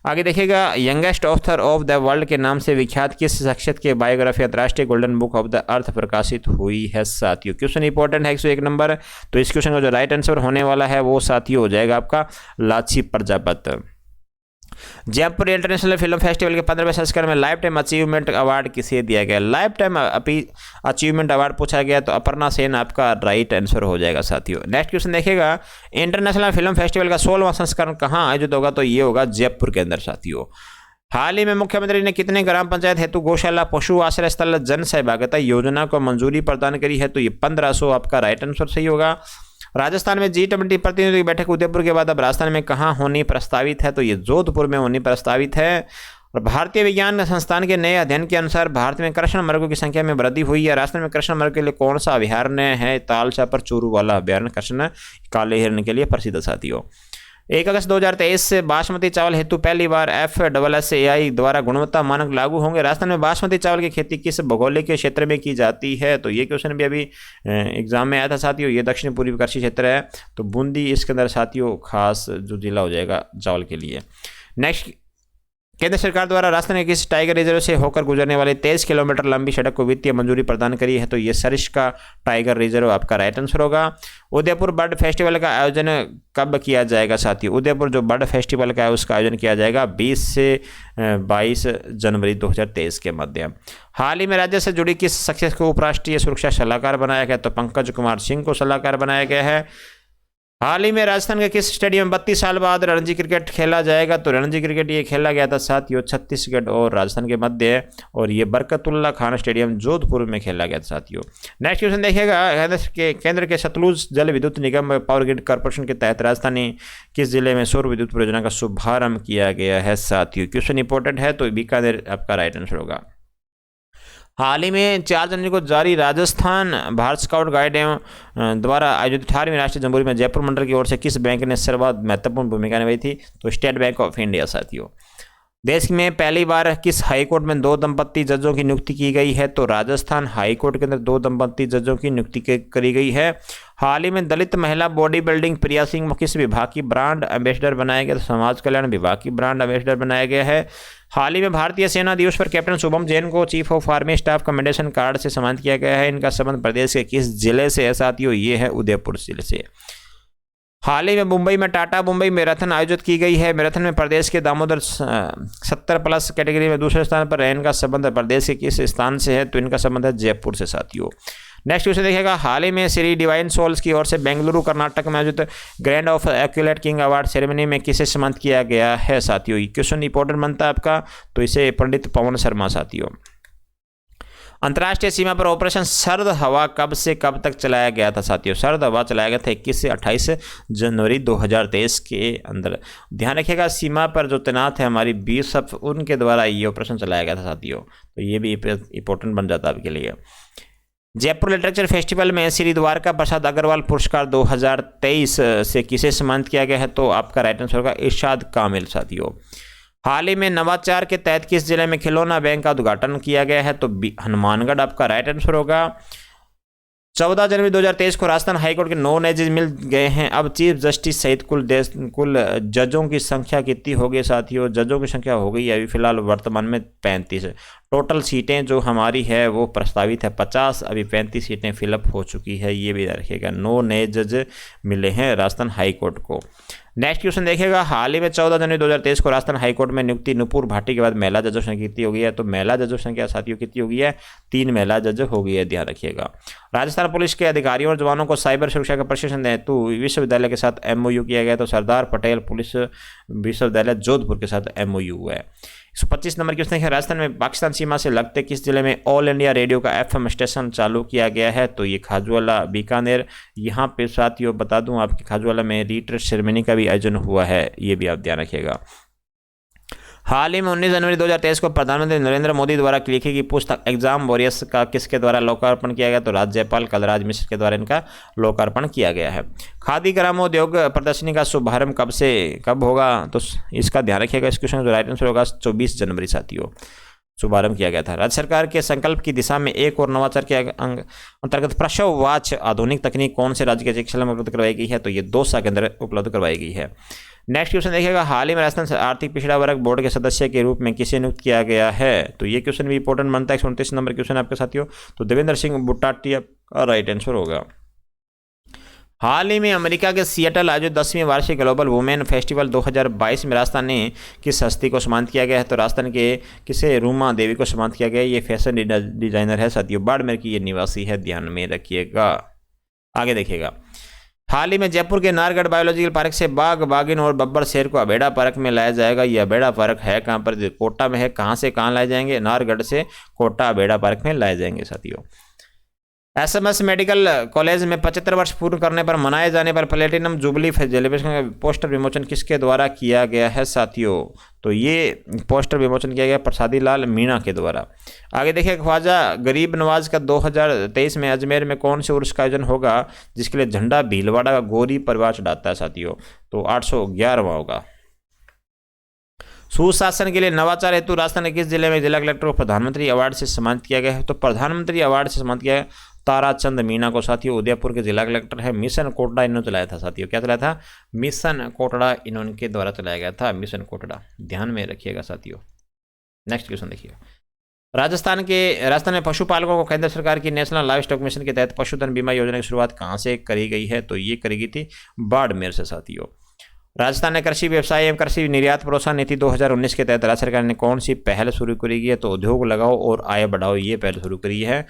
[SPEAKER 1] आगे देखिएगा, youngest author of the world के नाम से विख्यात किस शख्सियत के बायोग्राफी अंतर्राष्ट्रीय golden book of the earth प्रकाशित हुई है साथियों। क्वेश्चन इंपॉर्टेंट है 101 नंबर, तो इस क्वेश्चन का जो राइट आंसर होने वाला है वो साथियों हो जाएगा आपका लाची Prajapat. Jaipur international film festival के 15वें संस्करण में लाइफ टाइम अचीवमेंट अवार्ड किसे दिया गया। लाइफ टाइम अचीवमेंट अवार्ड पूछा गया तो अपर्णा सेन आपका राइट आंसर हो जाएगा साथियों। नेक्स्ट क्वेश्चन देखिएगा, इंटरनेशनल फिल्म फेस्टिवल का 16वां संस्करण कहाँ आयोजित होगा, तो ये होगा जयपुर के अंदर साथियों। हाल ही में मुख्यमंत्री ने कितने ग्राम पंचायत हेतु गौशाला, पशु आश्रय स्थल, जन सहभागिता योजना को मंजूरी प्रदान करी है, तो ये 1500 आपका राइट आंसर सही होगा। राजस्थान में G20 प्रतिनिधियों की बैठक उदयपुर के बाद अब राजस्थान में कहाँ होनी प्रस्तावित है, तो ये जोधपुर में होनी प्रस्तावित है। और भारतीय विज्ञान संस्थान के नए अध्ययन के अनुसार भारत में कृष्ण मृगों की संख्या में वृद्धि हुई है। राजस्थान में कृष्ण मृग के लिए कौन सा अभयारण्य है, तालचा पर चूरू वाला अभयारण्य कृष्ण काले हिरण के लिए प्रसिद्ध साथियों। 1 अगस्त 2023 से बासमती चावल हेतु पहली बार FSSAI द्वारा गुणवत्ता मानक लागू होंगे। राजस्थान में बासमती चावल की खेती किस भौगोलिक क्षेत्र में की जाती है, तो ये क्वेश्चन भी अभी एग्जाम में आया था साथियों। ये दक्षिण पूर्वी कृषि क्षेत्र है, तो बूंदी इसके अंदर साथियों खास जो जिला हो जाएगा चावल के लिए। नेक्स्ट, केंद्र सरकार द्वारा राजस्थान के किस टाइगर रिजर्व से होकर गुजरने वाली 23 किलोमीटर लंबी सड़क को वित्तीय मंजूरी प्रदान करी है, तो ये सरिस्का टाइगर रिजर्व आपका राइट आंसर होगा। उदयपुर बर्ड फेस्टिवल का आयोजन कब किया जाएगा साथियों। उदयपुर जो बर्ड फेस्टिवल का है उसका आयोजन किया जाएगा 20 से 22 जनवरी 2023 के मध्य। हाल ही में राज्य से जुड़ी किस शख्सियत को उपराष्ट्रीय सुरक्षा सलाहकार बनाया गया, तो पंकज कुमार सिंह को सलाहकार बनाया गया है। हाल ही में राजस्थान के किस स्टेडियम में 32 साल बाद रणजी क्रिकेट खेला जाएगा, तो रणजी क्रिकेट ये खेला गया था साथियों छत्तीसगढ़ और राजस्थान के मध्य, और ये बरकतुल्ला खान स्टेडियम जोधपुर में खेला गया था साथियों। नेक्स्ट क्वेश्चन देखिएगा, केंद्र के सतलुज जल विद्युत निगम पावर ग्रिड कॉर्पोरेशन के तहत राजस्थानी किस जिले में सौर विद्युत परियोजना का शुभारंभ किया गया है साथियों। क्वेश्चन इंपॉर्टेंट है, तो बीकानेर आपका राइट आंसर होगा। हाल ही में 4 जनवरी को जारी राजस्थान भारत स्काउट गाइड एवं द्वारा आयोजित 18वीं राष्ट्रीय जम्बूरी में जयपुर मंडल की ओर से किस बैंक ने सर्वाधिक महत्वपूर्ण भूमिका निभाई थी, तो स्टेट बैंक ऑफ इंडिया साथियों। देश में पहली बार किस हाईकोर्ट में 2 दंपत्ति जजों की नियुक्ति की गई है, तो राजस्थान हाईकोर्ट के अंदर 2 दंपत्ति जजों की नियुक्ति करी गई है। हाल ही में दलित महिला बॉडी बिल्डिंग प्रिया सिंह को किस विभाग की ब्रांड एम्बेसडर बनाया गया, तो समाज कल्याण विभाग की ब्रांड एम्बेसडर बनाया गया है। हाल ही में भारतीय सेना दिवस पर कैप्टन शुभम जैन को chief of army staff commendation card से सम्मानित किया गया है। इनका संबंध प्रदेश के किस जिले से है साथियों, ये है उदयपुर जिले से। हाल ही में मुंबई में टाटा मुंबई मैराथन आयोजित की गई है। मैराथन में प्रदेश के दामोदर 70+ कैटेगरी में दूसरे स्थान पर है। इनका संबंध प्रदेश के किस स्थान से है, तो इनका संबंध है जयपुर से साथियों। नेक्स्ट क्वेश्चन देखिएगा, हाल ही में श्री डिवाइन सोल्स की ओर से बेंगलुरु कर्नाटक में आयोजित ग्रैंड ऑफ एक्यूलेट किंग अवार्ड सेरेमनी में किसे सम्मानित किया गया है साथियों। ये क्वेश्चन इंपॉर्टेंट बनता है आपका, तो इसे पंडित पवन शर्मा साथियों। अंतर्राष्ट्रीय सीमा पर ऑपरेशन सर्द हवा कब से कब तक चलाया गया था साथियों? सर्द हवा चलाया गया था 21 से 28 जनवरी 2023 के अंदर। ध्यान रखिएगा, सीमा पर जो तैनात है हमारी बीएसएफ, उनके द्वारा ये ऑपरेशन चलाया गया था साथियों। तो ये भी इंपॉर्टेंट बन जाता है आपके लिए। जयपुर लिटरेचर फेस्टिवल में श्री द्वारका प्रसाद अग्रवाल पुरस्कार 2023 से किसे सम्मानित किया गया है? तो आपका राइट आंसर होगा इरशाद कामिल साथियों। हाल ही में नवाचार के तहत किस जिले में खिलौना बैंक का उद्घाटन किया गया है? तो हनुमानगढ़ आपका राइट आंसर होगा। 14 जनवरी 2023 को राजस्थान हाईकोर्ट के 9 नए जज मिल गए हैं। अब चीफ जस्टिस सहित कुल जजों की संख्या कितनी हो गई साथियों? जजों की संख्या हो गई है अभी फिलहाल वर्तमान में 35। टोटल सीटें जो हमारी है वो प्रस्तावित है 50, अभी 35 सीटें फिलअप हो चुकी है, ये भी रखिएगा। 9 नए जज मिले हैं राजस्थान हाईकोर्ट को। नेक्स्ट क्वेश्चन देखिएगा, हाल ही में 14 जनवरी 2023 को राजस्थान हाईकोर्ट में नियुक्ति नुपुर भाटी के बाद महिला जजों की संख्या कितनी हो गई है? तो महिला जजों की संख्या साथियों कितनी हो गई है? 3 महिला जज हो गई है, ध्यान रखिएगा। राजस्थान पुलिस के अधिकारियों और जवानों को साइबर सुरक्षा का प्रशिक्षण हेतु विश्वविद्यालय के साथ MOU किया गया। तो सरदार पटेल पुलिस विश्वविद्यालय जोधपुर के साथ MOU है। 125 नंबर क्वेश्चन है, राजस्थान में पाकिस्तान सीमा से लगते किस जिले में ऑल इंडिया रेडियो का FM स्टेशन चालू किया गया है? तो ये खाजूवाला बीकानेर। यहाँ पे साथियों बता दूं आपके खाजूवाला में रीट्रीट सेरेमनी का भी आयोजन हुआ है, ये भी आप ध्यान रखिएगा। हाल ही में 19 जनवरी 2023 को प्रधानमंत्री नरेंद्र मोदी द्वारा लिखी गई पुस्तक एग्जाम वॉरियर्स का किसके द्वारा लोकार्पण किया गया? तो राज्यपाल कलराज मिश्र के द्वारा इनका लोकार्पण किया गया है। खादी ग्रामोद्योग प्रदर्शनी का शुभारंभ कब होगा? तो इसका ध्यान रखिएगा, इस क्वेश्चन का राइट आंसर होगा 24 जनवरी साथियों शुभारंभ किया गया था। राज्य सरकार के संकल्प की दिशा में एक और नवाचार के अंतर्गत प्रसव वाच आधुनिक तकनीक कौन से राज्य के चिकित्सालय में उपलब्ध करवाई गई है? तो ये दौसा के अंदर उपलब्ध करवाई गई है। नेक्स्ट क्वेश्चन देखिएगा, हाल ही में राजस्थान आर्थिक पिछड़ा वर्ग बोर्ड के सदस्य के रूप में किसे नियुक्त किया गया है? तो ये क्वेश्चन भी इंपॉर्टेंट बनता है। 29 नंबर क्वेश्चन आपके साथियों, तो देवेंद्र सिंह बुटाटिया का राइट आंसर होगा। हाल ही में अमेरिका के सिएटल आयोजित 10वीं वार्षिक ग्लोबल वुमेन फेस्टिवल 2022 में राजस्थान ने किस हस्ती को सम्मानित किया गया है? तो राजस्थान के किसे रूमा देवी को सम्मानित किया गया है। ये फैशन डिजाइनर है साथियों, बाड़मेर की ये निवासी है, ध्यान में रखिएगा। आगे देखिएगा, हाल ही में जयपुर के नाहरगढ़ बायोलॉजिकल पार्क से बाघ, बाघिन और बब्बर शेर को अबेड़ा पार्क में लाया जाएगा। ये अबेड़ा पार्क है कहाँ पर? कोटा में है। कहाँ से कहाँ लाए जाएंगे? नाहरगढ़ से कोटा अबेड़ा पार्क में लाए जाएंगे साथियों। SMS मेडिकल कॉलेज में 75 वर्ष पूर्ण करने पर मनाए जाने पर प्लेटिनम जुबली सेलिब्रेशन का पोस्टर विमोचन किसके द्वारा किया गया है साथियों? तो ये पोस्टर विमोचन किया गया प्रसादी लाल मीणा के द्वारा। आगे देखिए, ख्वाजा गरीब नवाज का 2023 में अजमेर में कौन से उर्स का आयोजन होगा जिसके लिए झंडा भीलवाड़ा का गौरी परिवार चढ़ाता है साथियों? तो 811वां होगा। सुशासन के लिए नवाचार हेतु राजस्थान के किस जिले में जिला कलेक्टर को प्रधानमंत्री अवार्ड से सम्मानित किया गया है? तो प्रधानमंत्री अवार्ड से सम्मानित किया गया ताराचंद मीणा को साथियों। उदयपुर के जिला कलेक्टर है। मिशन कोटड़ा इन्होंने चलाया था साथियों। क्या चलाया था? मिशन कोटड़ा इन्होंने द्वारा चलाया गया था, मिशन कोटड़ा, ध्यान में रखिएगा साथियों। नेक्स्ट क्वेश्चन देखिए, राजस्थान में पशुपालकों को केंद्र सरकार की नेशनल लाइव स्टॉक मिशन के तहत पशुधन बीमा योजना की शुरुआत कहाँ से करी गई है? तो ये करी गई थी बाड़मेर से साथियों। राजस्थान ने कृषि व्यवसाय एवं कृषि निर्यात प्रोत्साहन नीति 2019 के तहत राज्य सरकार ने कौन सी पहल शुरू करी है? तो उद्योग लगाओ और आय बढ़ाओ, ये पहल शुरू करी है।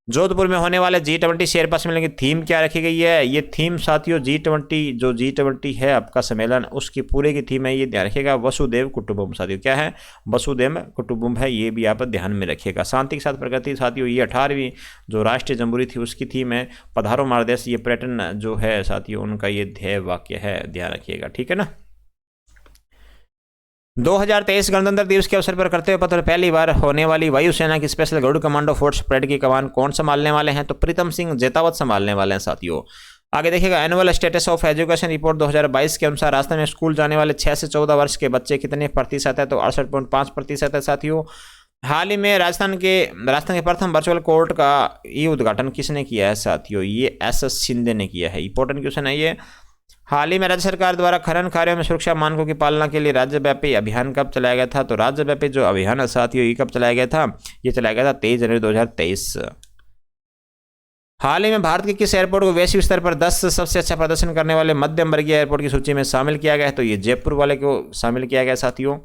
[SPEAKER 1] जोधपुर में होने वाले G20 शेरपा सम्मेलन की थीम क्या रखी गई है? ये थीम साथियों G20 है आपका सम्मेलन, उसकी पूरे की थीम है, ये ध्यान रखिएगा, वसुदेव कुटुंबम साथियों। क्या है? वसुदेव कुटुंबम है, ये भी आप ध्यान में रखिएगा। शांति के साथ प्रगति साथियों, ये 18वीं जो राष्ट्रीय जमहूरी थी उसकी थीम है। पधारो मारदेश, ये पर्यटन जो है साथियों उनका ये ध्येय वाक्य है, ध्यान रखिएगा, ठीक है ना। 2023 गणतंत्र दिवस के अवसर पर करते हुए पत्र पहली बार होने वाली वायुसेना की special Garud commando force parade की कमान कौन संभालने वाले हैं? तो प्रीतम सिंह जेतावत संभालने वाले हैं साथियों। आगे देखिएगा, annual status of education report 2022 के अनुसार राजस्थान में स्कूल जाने वाले 6 से 14 वर्ष के बच्चे कितने प्रतिशत है? तो 68.5% है साथियों। हाल ही में राजस्थान के प्रथम वर्चुअल कोर्ट का ये उद्घाटन किसने किया है साथियों? ये SS शिंदे ने किया है। इंपॉर्टेंट क्वेश्चन है ये। हाल ही में राज्य सरकार द्वारा खनन कार्यों में सुरक्षा मानकों की पालना के लिए राज्यव्यापी अभियान कब चलाया गया था? तो राज्यव्यापी जो अभियान है साथियों ये कब चलाया गया था? ये चलाया गया था 23 जनवरी 2023। हाल ही में भारत के किस एयरपोर्ट को वैश्विक स्तर पर 10 सबसे अच्छा प्रदर्शन करने वाले मध्यम वर्गीय एयरपोर्ट की सूची में शामिल किया गया है? तो ये जयपुर वाले को शामिल किया गया साथियों।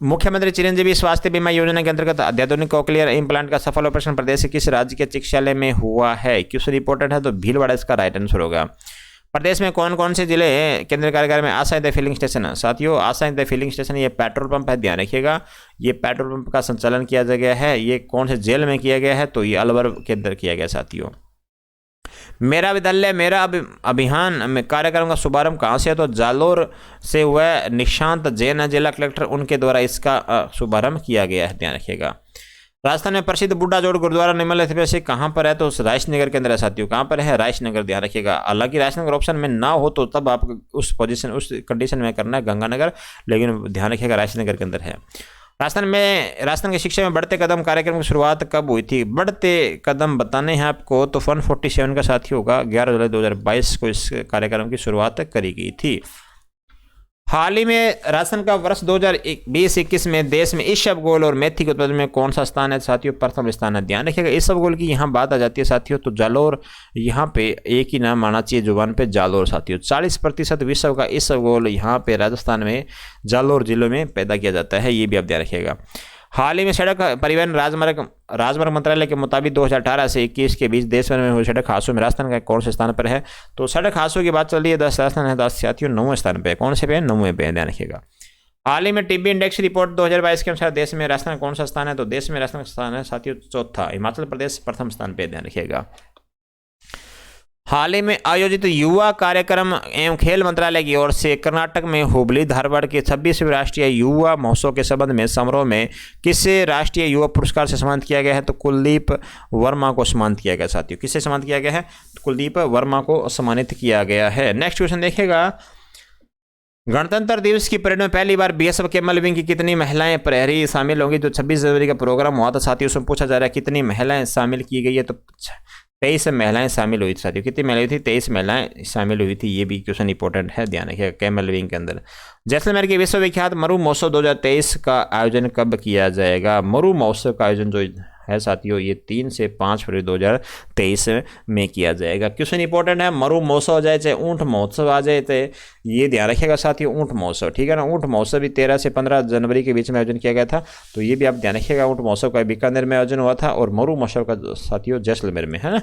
[SPEAKER 1] मुख्यमंत्री चिरंजीवी स्वास्थ्य बीमा योजना के अंतर्गत अत्याधुनिक कोक्लियर इम्प्लांट का सफल ऑपरेशन प्रदेश के किस राज्य के चिकित्सालय में हुआ है? क्वेश्चन इंपॉर्टेंट है, तो भीलवाड़ा इसका राइट आंसर होगा। प्रदेश में कौन कौन से जिले केंद्रीय कारागार में आश्रय फिलिंग स्टेशन है साथियों? आश्रय फिलिंग स्टेशन ये पेट्रोल पंप है, ध्यान रखिएगा। ये पेट्रोल पंप का संचालन किया गया है, ये कौन से जेल में किया गया है? तो ये अलवर के अंदर किया गया साथियों। मेरा विद्यालय मेरा अभियान में कार्यक्रम का शुभारंभ कहाँ से है? तो जालोर से हुआ। निशांत जैन जिला कलेक्टर, उनके द्वारा इसका शुभारंभ किया गया है, ध्यान रखिएगा। राजस्थान में प्रसिद्ध बुड्ढा जोड़ गुरुद्वारा निर्मल से कहाँ पर है? तो राजनगर के अंदर है साथियों। कहाँ पर है? राजनगर, ध्यान रखिएगा। हालांकि राजनगर ऑप्शन में ना हो तो तब आप उस पोजीशन उस कंडीशन में करना है गंगानगर, लेकिन ध्यान रखिएगा राजनगर के अंदर है। राजस्थान की शिक्षा में बढ़ते कदम कार्यक्रम की शुरुआत कब हुई थी? बढ़ते कदम बताने हैं आपको तो 147 का साथी होगा, 11 जुलाई 2022 को इस कार्यक्रम की शुरुआत करी गई थी। हाल ही में राजस्थान का वर्ष 2020-21 में देश में इसबगोल और मेथी के उत्पादन में कौन सा स्थान है साथियों? प्रथम स्थान है, ध्यान रखिएगा। इसबगोल की यहाँ बात आ जाती है साथियों, तो जालोर यहाँ पे एक ही नाम माना चाहिए जुबान पे, जालोर साथियों। 40% विश्व का इसबगोल यहाँ पे राजस्थान में जालोर जिलों में पैदा किया जाता है, ये भी आप ध्यान रखिएगा। हाल ही में सड़क परिवहन राजमार्ग मंत्रालय के मुताबिक 2018 से 21 के बीच देश भर में हुए सड़क हादसों में राजस्थान का कौन से स्थान पर है? तो सड़क हादसों की बात चल रही है, 10 राजस्थान है, 10 साथियों 9वें स्थान पे है। कौन से पे है? 9वें पे है, ध्यान रखिएगा। हाल ही में टीबी इंडेक्स रिपोर्ट 2022 के अनुसार देश में राजस्थान कौन सा स्थान है? तो देश में राजस्थान का स्थान है साथियों चौथा, हिमाचल प्रदेश प्रथम स्थान पे, ध्यान रखिएगा। हाल ही में आयोजित युवा कार्यक्रम एवं खेल मंत्रालय की ओर से कर्नाटक में हुबली धारवाड़ के 26वें राष्ट्रीय युवा महोत्सव के संबंध में समारोह में किसे राष्ट्रीय युवा पुरस्कार से सम्मानित किया गया है? तो कुलदीप वर्मा को सम्मानित किया गया साथियों। किससे सम्मानित किया गया है? कुलदीप वर्मा को सम्मानित किया गया है। नेक्स्ट क्वेश्चन देखिएगा। गणतंत्र दिवस की परेड में पहली बार बीएसएफ कैमल विंग की कितनी महिलाएं प्रहरी शामिल होंगी? जो 26 जनवरी का प्रोग्राम हुआ था साथियों, उसमें पूछा जा रहा है कितनी महिलाएं शामिल की गई है? तो 23 महिलाएं शामिल हुई थी साथियों। कितनी महिलाएं थी? 23 महिलाएं शामिल हुई थी, ये भी क्वेश्चन इंपॉर्टेंट है, ध्यान रखिएगा। कैमल विंग के अंदर जैसलमेर के विश्वविख्यात मरु महोत्सव 2023 का आयोजन कब किया जाएगा? मरु महोत्सव का आयोजन जो है साथियों ये 3 से 5 फरवरी 2023 में किया जाएगा। क्वेश्चन इंपॉर्टेंट है, मरु महोत्सव आ जाए चाहे ऊंट महोत्सव आ जाए, तो ये ध्यान रखिएगा साथियों, ऊंट महोत्सव, ठीक है ना। ऊंट महोत्सव भी 13 से 15 जनवरी के बीच में आयोजन किया गया था, तो ये भी आप ध्यान रखिएगा। ऊंट महोत्सव का बीकानेर में आयोजन हुआ था और मरु महोत्सव का साथियों जैसलमेर में, है ना।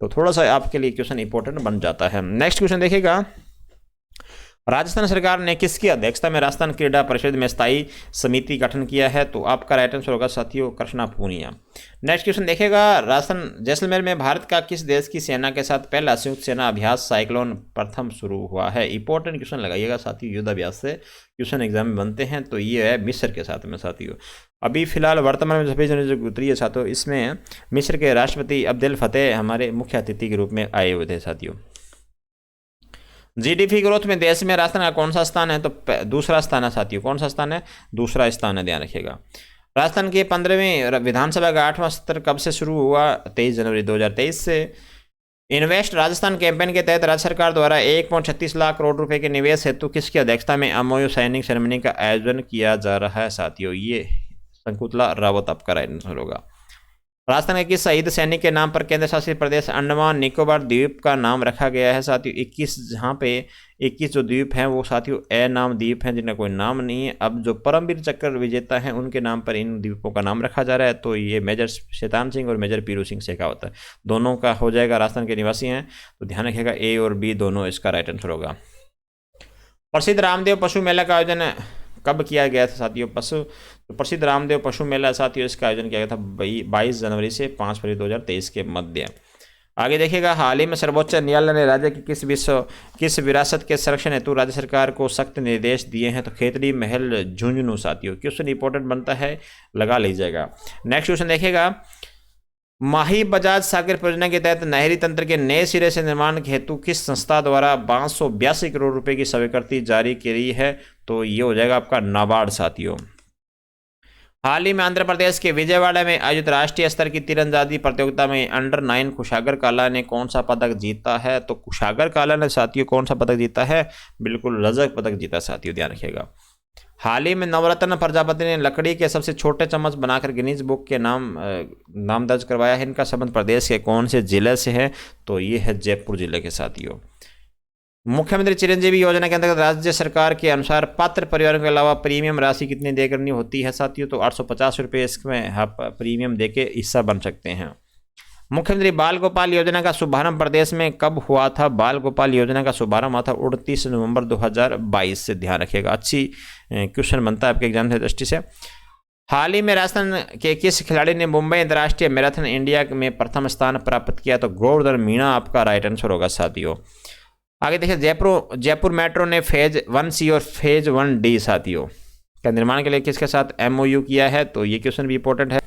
[SPEAKER 1] तो थोड़ा सा आपके लिए क्वेश्चन इंपॉर्टेंट बन जाता है। नेक्स्ट क्वेश्चन देखिएगा। राजस्थान सरकार ने किसकी अध्यक्षता में राजस्थान क्रीड़ा परिषद में स्थायी समिति गठन किया है? तो आपका राइट आंसर होगा साथियों कृष्णा पूनिया। नेक्स्ट क्वेश्चन देखिएगा। राजस्थान जैसलमेर में भारत का किस देश की सेना के साथ पहला संयुक्त सेना अभ्यास साइक्लोन प्रथम शुरू हुआ है? इंपॉर्टेंट क्वेश्चन लगाइएगा साथियों, युद्ध अभ्यास से क्वेश्चन एग्जाम में बनते हैं, तो ये है मिस्र के साथ में साथियों। अभी फिलहाल वर्तमान में 26 जनवरी जो उतरी है साथियों, इसमें मिस्र के राष्ट्रपति अब्देल फतेह हमारे मुख्य अतिथि के रूप में आए हुए थे साथियों। जीडीपी ग्रोथ में देश में राजस्थान का कौन सा स्थान है? तो दूसरा स्थान है साथियों। कौन सा स्थान है? दूसरा स्थान है, ध्यान रखिएगा। राजस्थान के 15वीं विधानसभा का 8वां सत्र कब से शुरू हुआ? 23 जनवरी 2023 से। इन्वेस्ट राजस्थान कैंपेन के तहत राज्य सरकार द्वारा 1.36 लाख करोड़ रुपए के निवेश हेतु किसकी अध्यक्षता में एमओयू साइनिंग सेरेमनी का आयोजन किया जा रहा है साथियों? ये शंकुतला रावत आपका राइट आंसर होगा। राजस्थान के किस शहीद सैनिक के नाम पर केंद्र शासित प्रदेश अंडमान निकोबार द्वीप का नाम रखा गया है साथियों? 21 जहाँ पे 21 जो द्वीप हैं वो साथियों ए नाम द्वीप हैं जिनका कोई नाम नहीं है। अब जो परमवीर चक्र विजेता हैं उनके नाम पर इन द्वीपों का नाम रखा जा रहा है, तो ये मेजर शैतान सिंह और मेजर पीरू सिंह शेखावत है, दोनों का हो जाएगा, राजस्थान के निवासी हैं, तो ध्यान रखिएगा ए और बी दोनों इसका राइट आंसर होगा। प्रसिद्ध रामदेव पशु मेला का आयोजन कब किया गया था साथियों? प्रसिद्ध रामदेव पशु मेला साथियों इसका आयोजन किया गया था 22 जनवरी से 5 फरवरी 2023 के मध्य। आगे देखिएगा। हाल ही में सर्वोच्च न्यायालय ने राज्य की किस विरासत के संरक्षण हेतु राज्य सरकार को सख्त निर्देश दिए हैं? तो खेतड़ी महल झुंझुनू साथियों। क्वेश्चन इंपॉर्टेंट बनता है, लगा लीजिएगा। नेक्स्ट क्वेश्चन देखिएगा। माही बजाज सागर परियोजना के तहत नहरी तंत्र के नए सिरे से निर्माण हेतु किस संस्था द्वारा 582 करोड़ रुपए की स्वीकृति जारी की है? तो ये हो जाएगा आपका नाबार्ड साथियों। हाल ही में आंध्र प्रदेश के विजयवाड़ा में आयोजित राष्ट्रीय स्तर की तीरंदाजी प्रतियोगिता में अंडर-9 कुशागर काला ने कौन सा पदक जीता है? तो कुशागर काला ने साथियों कौन सा पदक जीता है? बिल्कुल रजत पदक जीता साथियों, ध्यान रखिएगा। हाल ही में नवरत्न प्रजापति ने लकड़ी के सबसे छोटे चम्मच बनाकर गिनीज बुक के नाम दर्ज करवाया है। इनका संबंध प्रदेश के कौन से जिले से है? तो ये है जयपुर जिले के साथियों। मुख्यमंत्री चिरंजीवी योजना के अंतर्गत राज्य सरकार के अनुसार पात्र परिवारों के अलावा प्रीमियम राशि कितनी दे करनी होती है साथियों? तो 850 रुपये इसमें आप प्रीमियम दे के हिस्सा बन सकते हैं। मुख्यमंत्री बाल गोपाल योजना का शुभारंभ प्रदेश में कब हुआ था? बाल गोपाल योजना का शुभारंभ हुआ था 29 नवंबर 2022 से, ध्यान रखिएगा। अच्छी क्वेश्चन बनता है आपके एग्जाम की दृष्टि से। हाल ही में राजस्थान के किस खिलाड़ी ने मुंबई अंतर्राष्ट्रीय मैराथन इंडिया में प्रथम स्थान प्राप्त किया? तो गोवर्धन मीणा आपका राइट आंसर होगा साथियों। आगे देखिए, जयपुर मेट्रो ने फेज 1C और फेज 1D साथियों का निर्माण के लिए किसके साथ MOU किया है? तो ये क्वेश्चन भी इंपॉर्टेंट है।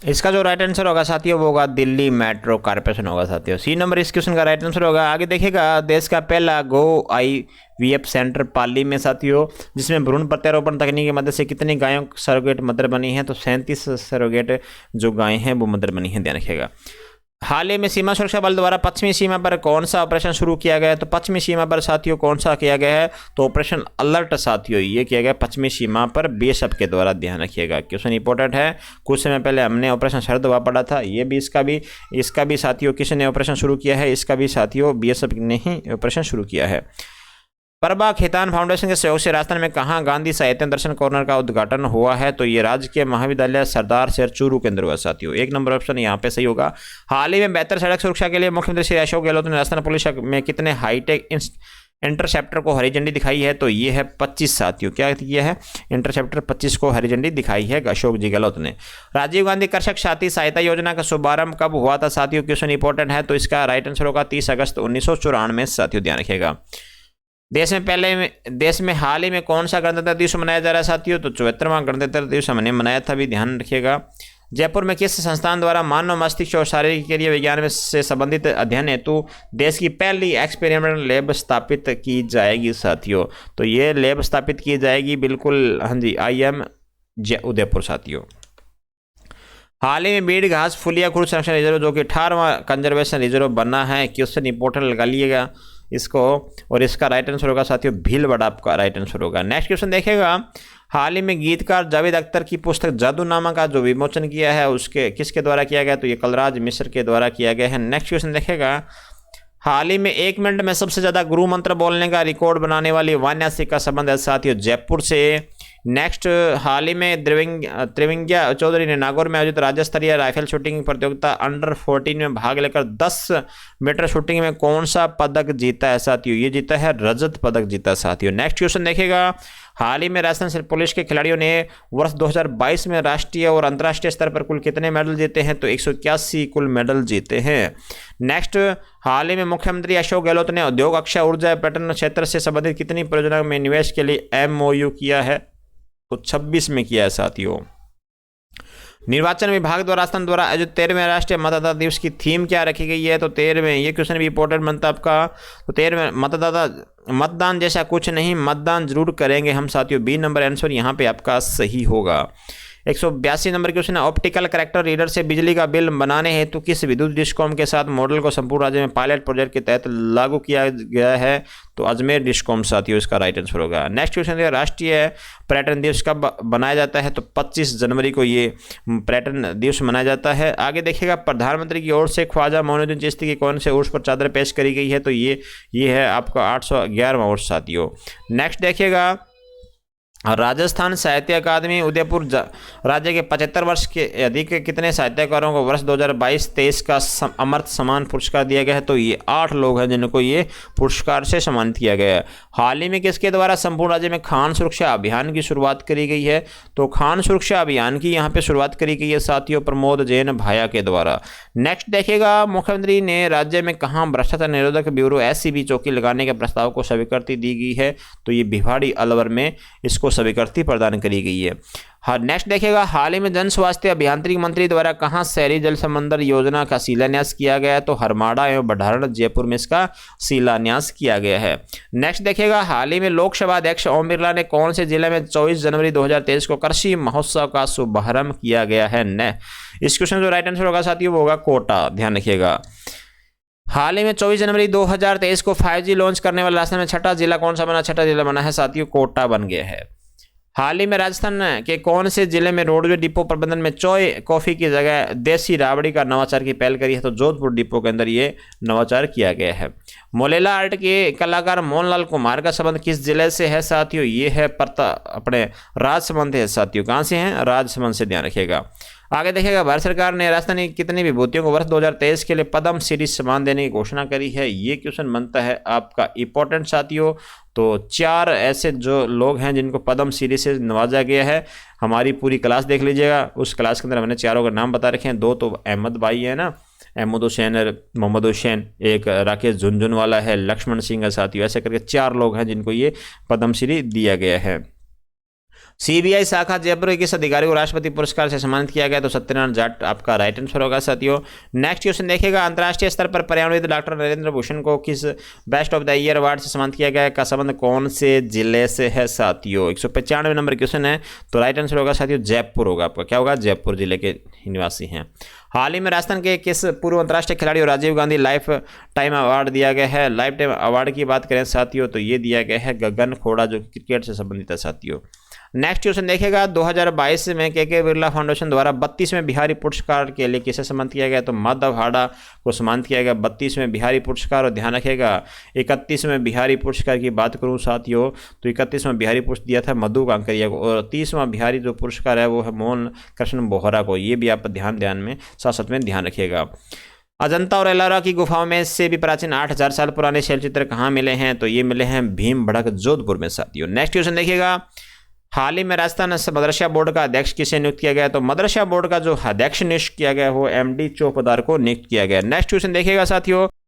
[SPEAKER 1] इसका जो राइट आंसर होगा साथियों वो होगा दिल्ली मेट्रो कॉर्पोरेशन होगा साथियों। C नंबर इस क्वेश्चन का राइट आंसर होगा। आगे देखिएगा, देश का पहला गो IVF सेंटर पाली में साथियों, जिसमें भ्रूण प्रत्यारोपण तकनीक की मदद से कितनी गायों सरोगेट मदर बनी है? तो 37 सरोगेट जो गायें हैं वो मदर बनी है, ध्यान रखिएगा। हाल ही में सीमा सुरक्षा बल द्वारा पश्चिमी सीमा पर कौन सा ऑपरेशन शुरू किया गया है? तो पश्चिमी सीमा पर साथियों कौन सा किया गया है? तो ऑपरेशन अलर्ट साथियों ये किया गया पश्चिमी सीमा पर BSF के द्वारा, ध्यान रखिएगा। क्वेश्चन इंपॉर्टेंट है। कुछ समय पहले हमने ऑपरेशन शरद हुआ पड़ा था, ये भी इसका भी साथियों किसने ऑपरेशन शुरू किया है? इसका भी साथियों BSF ने ही ऑपरेशन शुरू किया है। प्रभा खेतान फाउंडेशन के सहयोग से राजस्थान में कहाँ गांधी साहित्य दर्शन कॉर्नर का उद्घाटन हुआ है? तो ये राजकीय महाविद्यालय सरदार शहर चूरू के अंदर हुआ साथियों। 1 नंबर ऑप्शन यहाँ पे सही होगा। हाल ही में बेहतर सड़क सुरक्षा के लिए मुख्यमंत्री श्री अशोक गहलोत ने राजस्थान पुलिस में कितने हाईटेक इंटरसेप्टर को हरी झंडी दिखाई है? तो ये है 25 साथियों। क्या किया है? इंटरसेप्टर 25 को हरी झंडी दिखाई है अशोक जी गहलोत ने। राजीव गांधी कृषक साथी सहायता योजना का शुभारंभ कब हुआ था साथियों? क्वेश्चन इंपॉर्टेंट है। तो इसका राइट आंसर होगा 30 अगस्त 1994 साथियों, ध्यान रखिएगा। देश में हाल ही में कौन सा गणतंत्र दिवस मनाया जा रहा है साथियों? तो 74वां गणतंत्र दिवस हमने मनाया था, भी ध्यान रखिएगा। जयपुर में किस संस्थान द्वारा मानव मस्तिष्क और शारीरिक क्रिया विज्ञान से संबंधित अध्ययन हेतु देश की पहली एक्सपेरिमेंटल लैब स्थापित की जाएगी साथियों? तो ये लैब स्थापित की जाएगी बिल्कुल, हाँ जी, IIM उदयपुर साथियों। हाल ही में बीड़ घास फुलिया खुर्द संरक्षण रिजर्व जो कि 18वां कंजर्वेशन रिजर्व बना है, क्वेश्चन इंपॉर्टेंट लगा लिएगा इसको, और इसका राइट आंसर होगा साथियों भीलवाड़ा आपका राइट आंसर होगा। नेक्स्ट क्वेश्चन देखिएगा, हाल ही में गीतकार जावेद अख्तर की पुस्तक जादूनामा का जो विमोचन किया है उसके किसके द्वारा किया गया? तो ये कलराज मिश्र के द्वारा किया गया है। नेक्स्ट क्वेश्चन देखिएगा, हाल ही में 1 मिनट में सबसे ज्यादा गुरु मंत्र बोलने का रिकॉर्ड बनाने वाली वान्यासी का संबंध है साथियों जयपुर से। नेक्स्ट, हाल ही में त्रिविंग्या चौधरी ने नागौर में आयोजित राज्य स्तरीय राइफल शूटिंग प्रतियोगिता अंडर 14 में भाग लेकर 10 मीटर शूटिंग में कौन सा पदक जीता है साथियों? ये जीता है रजत पदक जीता साथियों। नेक्स्ट क्वेश्चन देखिएगा, हाल ही में राजस्थान पुलिस के खिलाड़ियों ने वर्ष 2022 में राष्ट्रीय और अंतर्राष्ट्रीय स्तर पर कुल कितने मेडल जीते हैं? तो 181 कुल मेडल जीते हैं। नेक्स्ट, हाल ही में मुख्यमंत्री अशोक गहलोत ने उद्योग, अक्षय ऊर्जा, पर्यटन क्षेत्र से संबंधित कितनी परियोजना में निवेश के लिए MOU किया है? तो 26 में किया है साथियों। निर्वाचन विभाग द्वारा राजस्थान द्वारा आयोजित 13वें राष्ट्रीय मतदाता दिवस की थीम क्या रखी गई है? तो 13वें, ये क्वेश्चन भी इंपॉर्टेंट बनता है आपका। तो 13वें मतदान जैसा कुछ नहीं, मतदान जरूर करेंगे हम साथियों। B नंबर आंसर यहाँ पे आपका सही होगा। 182 नंबर क्वेश्चन है, ऑप्टिकल करेक्टर रीडर से बिजली का बिल बनाने हेतु किस विद्युत डिस्कॉम के साथ मॉडल को संपूर्ण राज्य में पायलट प्रोजेक्ट के तहत लागू किया गया है? तो अजमेर डिस्कॉम साथियों इसका राइट आंसर होगा। नेक्स्ट क्वेश्चन है, राष्ट्रीय पर्यटन दिवस कब मनाया जाता है? तो 25 जनवरी को ये पर्यटन दिवस मनाया जाता है। आगे देखिएगा, प्रधानमंत्री की ओर से ख्वाजा मोइनुद्दीन चिश्ती की कौन से उर्स पर चादर पेश करी गई है? तो ये है आपका 811वां उर्स साथियों। नेक्स्ट देखिएगा, राजस्थान साहित्य अकादमी उदयपुर राज्य के 75 वर्ष के अधिक कितने साहित्यकारों को वर्ष 2022-23 का अमृत सम्मान पुरस्कार दिया गया है? तो ये 8 लोग हैं जिनको ये पुरस्कार से सम्मानित किया गया है। हाल ही में किसके द्वारा संपूर्ण राज्य में खान सुरक्षा अभियान की शुरुआत करी गई है? तो खान सुरक्षा अभियान की यहाँ पे शुरुआत करी गई है साथियों प्रमोद जैन भाया के द्वारा। नेक्स्ट देखिएगा, मुख्यमंत्री ने राज्य में कहाँ भ्रष्टाचार निरोधक ब्यूरो SCB चौकी लगाने के प्रस्ताव को स्वीकृति दी गई है? तो ये भिवाड़ी अलवर में इसको स्वीकृति प्रदान करी गई है। हाँ, नेक्स्ट देखिएगा, हाल ही में जन स्वास्थ्य अभियांत्रिकी मंत्री द्वारा कहाँ शहरी जल समंदर योजना का शिलान्यास किया गया है? तो हरमाड़ा एवं बढ़ारण जयपुर में इसका शिलान्यास किया गया है। नेक्स्ट देखिएगा, हाल ही में लोकसभा अध्यक्ष ओम बिरला ने कौन से जिले में 24 जनवरी 2023 को कृषि महोत्सव का शुभारंभ किया गया है? इस क्वेश्चन जो राइट आंसर होगा साथियों वो होगा कोटा, ध्यान रखिएगा। हाल ही में 24 जनवरी 2023 को 5G लॉन्च करने वाला राजस्थान में छठा जिला कौन सा बना? छठा जिला बना है साथियों कोटा बन गया है। हाल ही में राजस्थान के कौन से जिले में रोडवे डिपो प्रबंधन में चाय कॉफी की जगह देसी राबड़ी का नवाचार की पहल करी है? तो जोधपुर डिपो के अंदर ये नवाचार किया गया है। मोलेला आर्ट के कलाकार मोहनलाल कुमार का संबंध किस जिले से है साथियों? ये है अपने राजसमंद है साथियों। कहाँ से हैं? राजसमंद से, ध्यान रखिएगा। आगे देखिएगा, भारत सरकार ने राजस्थानी कितनी विभूतियों को वर्ष 2023 के लिए पद्म श्री सम्मान देने की घोषणा करी है। ये क्वेश्चन बनता है आपका इंपॉर्टेंट साथियों। तो 4 ऐसे जो लोग हैं जिनको पद्म श्री से नवाजा गया है, हमारी पूरी क्लास देख लीजिएगा। उस क्लास के अंदर मैंने 4 का नाम बता रखे हैं। 2 तो अहमद भाई है ना, अहमद हुसैन और मोहम्मद हुसैन, एक राकेश झुनझुनवाला है, लक्ष्मण सिंह है साथियों। ऐसे करके 4 लोग हैं जिनको ये पद्म श्री दिया गया है। सीबीआई शाखा जयपुर के किस अधिकारी को राष्ट्रपति पुरस्कार से सम्मानित किया गया? तो सत्यनारायण जाट आपका राइट आंसर होगा साथियों। नेक्स्ट क्वेश्चन देखिएगा, अंतर्राष्ट्रीय स्तर पर पर्यावरणविद डॉक्टर नरेंद्र भूषण को किस best of the year award से सम्मानित किया गया? का संबंध कौन से जिले से है साथियों? 195 नंबर क्वेश्चन है, तो राइट आंसर होगा साथियों जयपुर होगा आपका। क्या होगा? जयपुर जिले के निवासी हैं। हाल ही में राजस्थान के किस पूर्व अंतर्राष्ट्रीय खिलाड़ी को Rajiv Gandhi lifetime award दिया गया है? लाइफ टाइम अवार्ड की बात करें साथियों तो ये दिया गया है गगन खोड़ा, जो क्रिकेट से संबंधित है साथियों। नेक्स्ट क्वेश्चन देखिएगा, 2022 में के बिरला फाउंडेशन द्वारा 32वें बिहारी पुरस्कार के लिए किसे सम्मानित किया गया? तो माधव हाड़ा को सम्मानित किया गया 32वें बिहारी पुरस्कार। और ध्यान रखिएगा 31वें बिहारी पुरस्कार की बात करूं साथियों तो 31वां बिहारी पुरस्कार दिया था मधु कांकरिया को, और 30वां बिहारी जो पुरस्कार है वो है मोहन कृष्ण बोहरा को। ये भी आप ध्यान में साथ में ध्यान रखिएगा। अजंता और एलोरा की गुफाओं में से भी प्राचीन 8000 साल पुराने शैलचित्र कहाँ मिले हैं? तो ये मिले हैं भीम भड़क जोधपुर में साथियों। नेक्स्ट क्वेश्चन देखिएगा, हाल ही में राजस्थान मदरसा बोर्ड का अध्यक्ष किसे नियुक्त किया गया? तो मदरसा बोर्ड का जो अध्यक्ष नियुक्त किया गया वो MD चौपदार को नियुक्त किया गया। नेक्स्ट क्वेश्चन देखिएगा साथियों,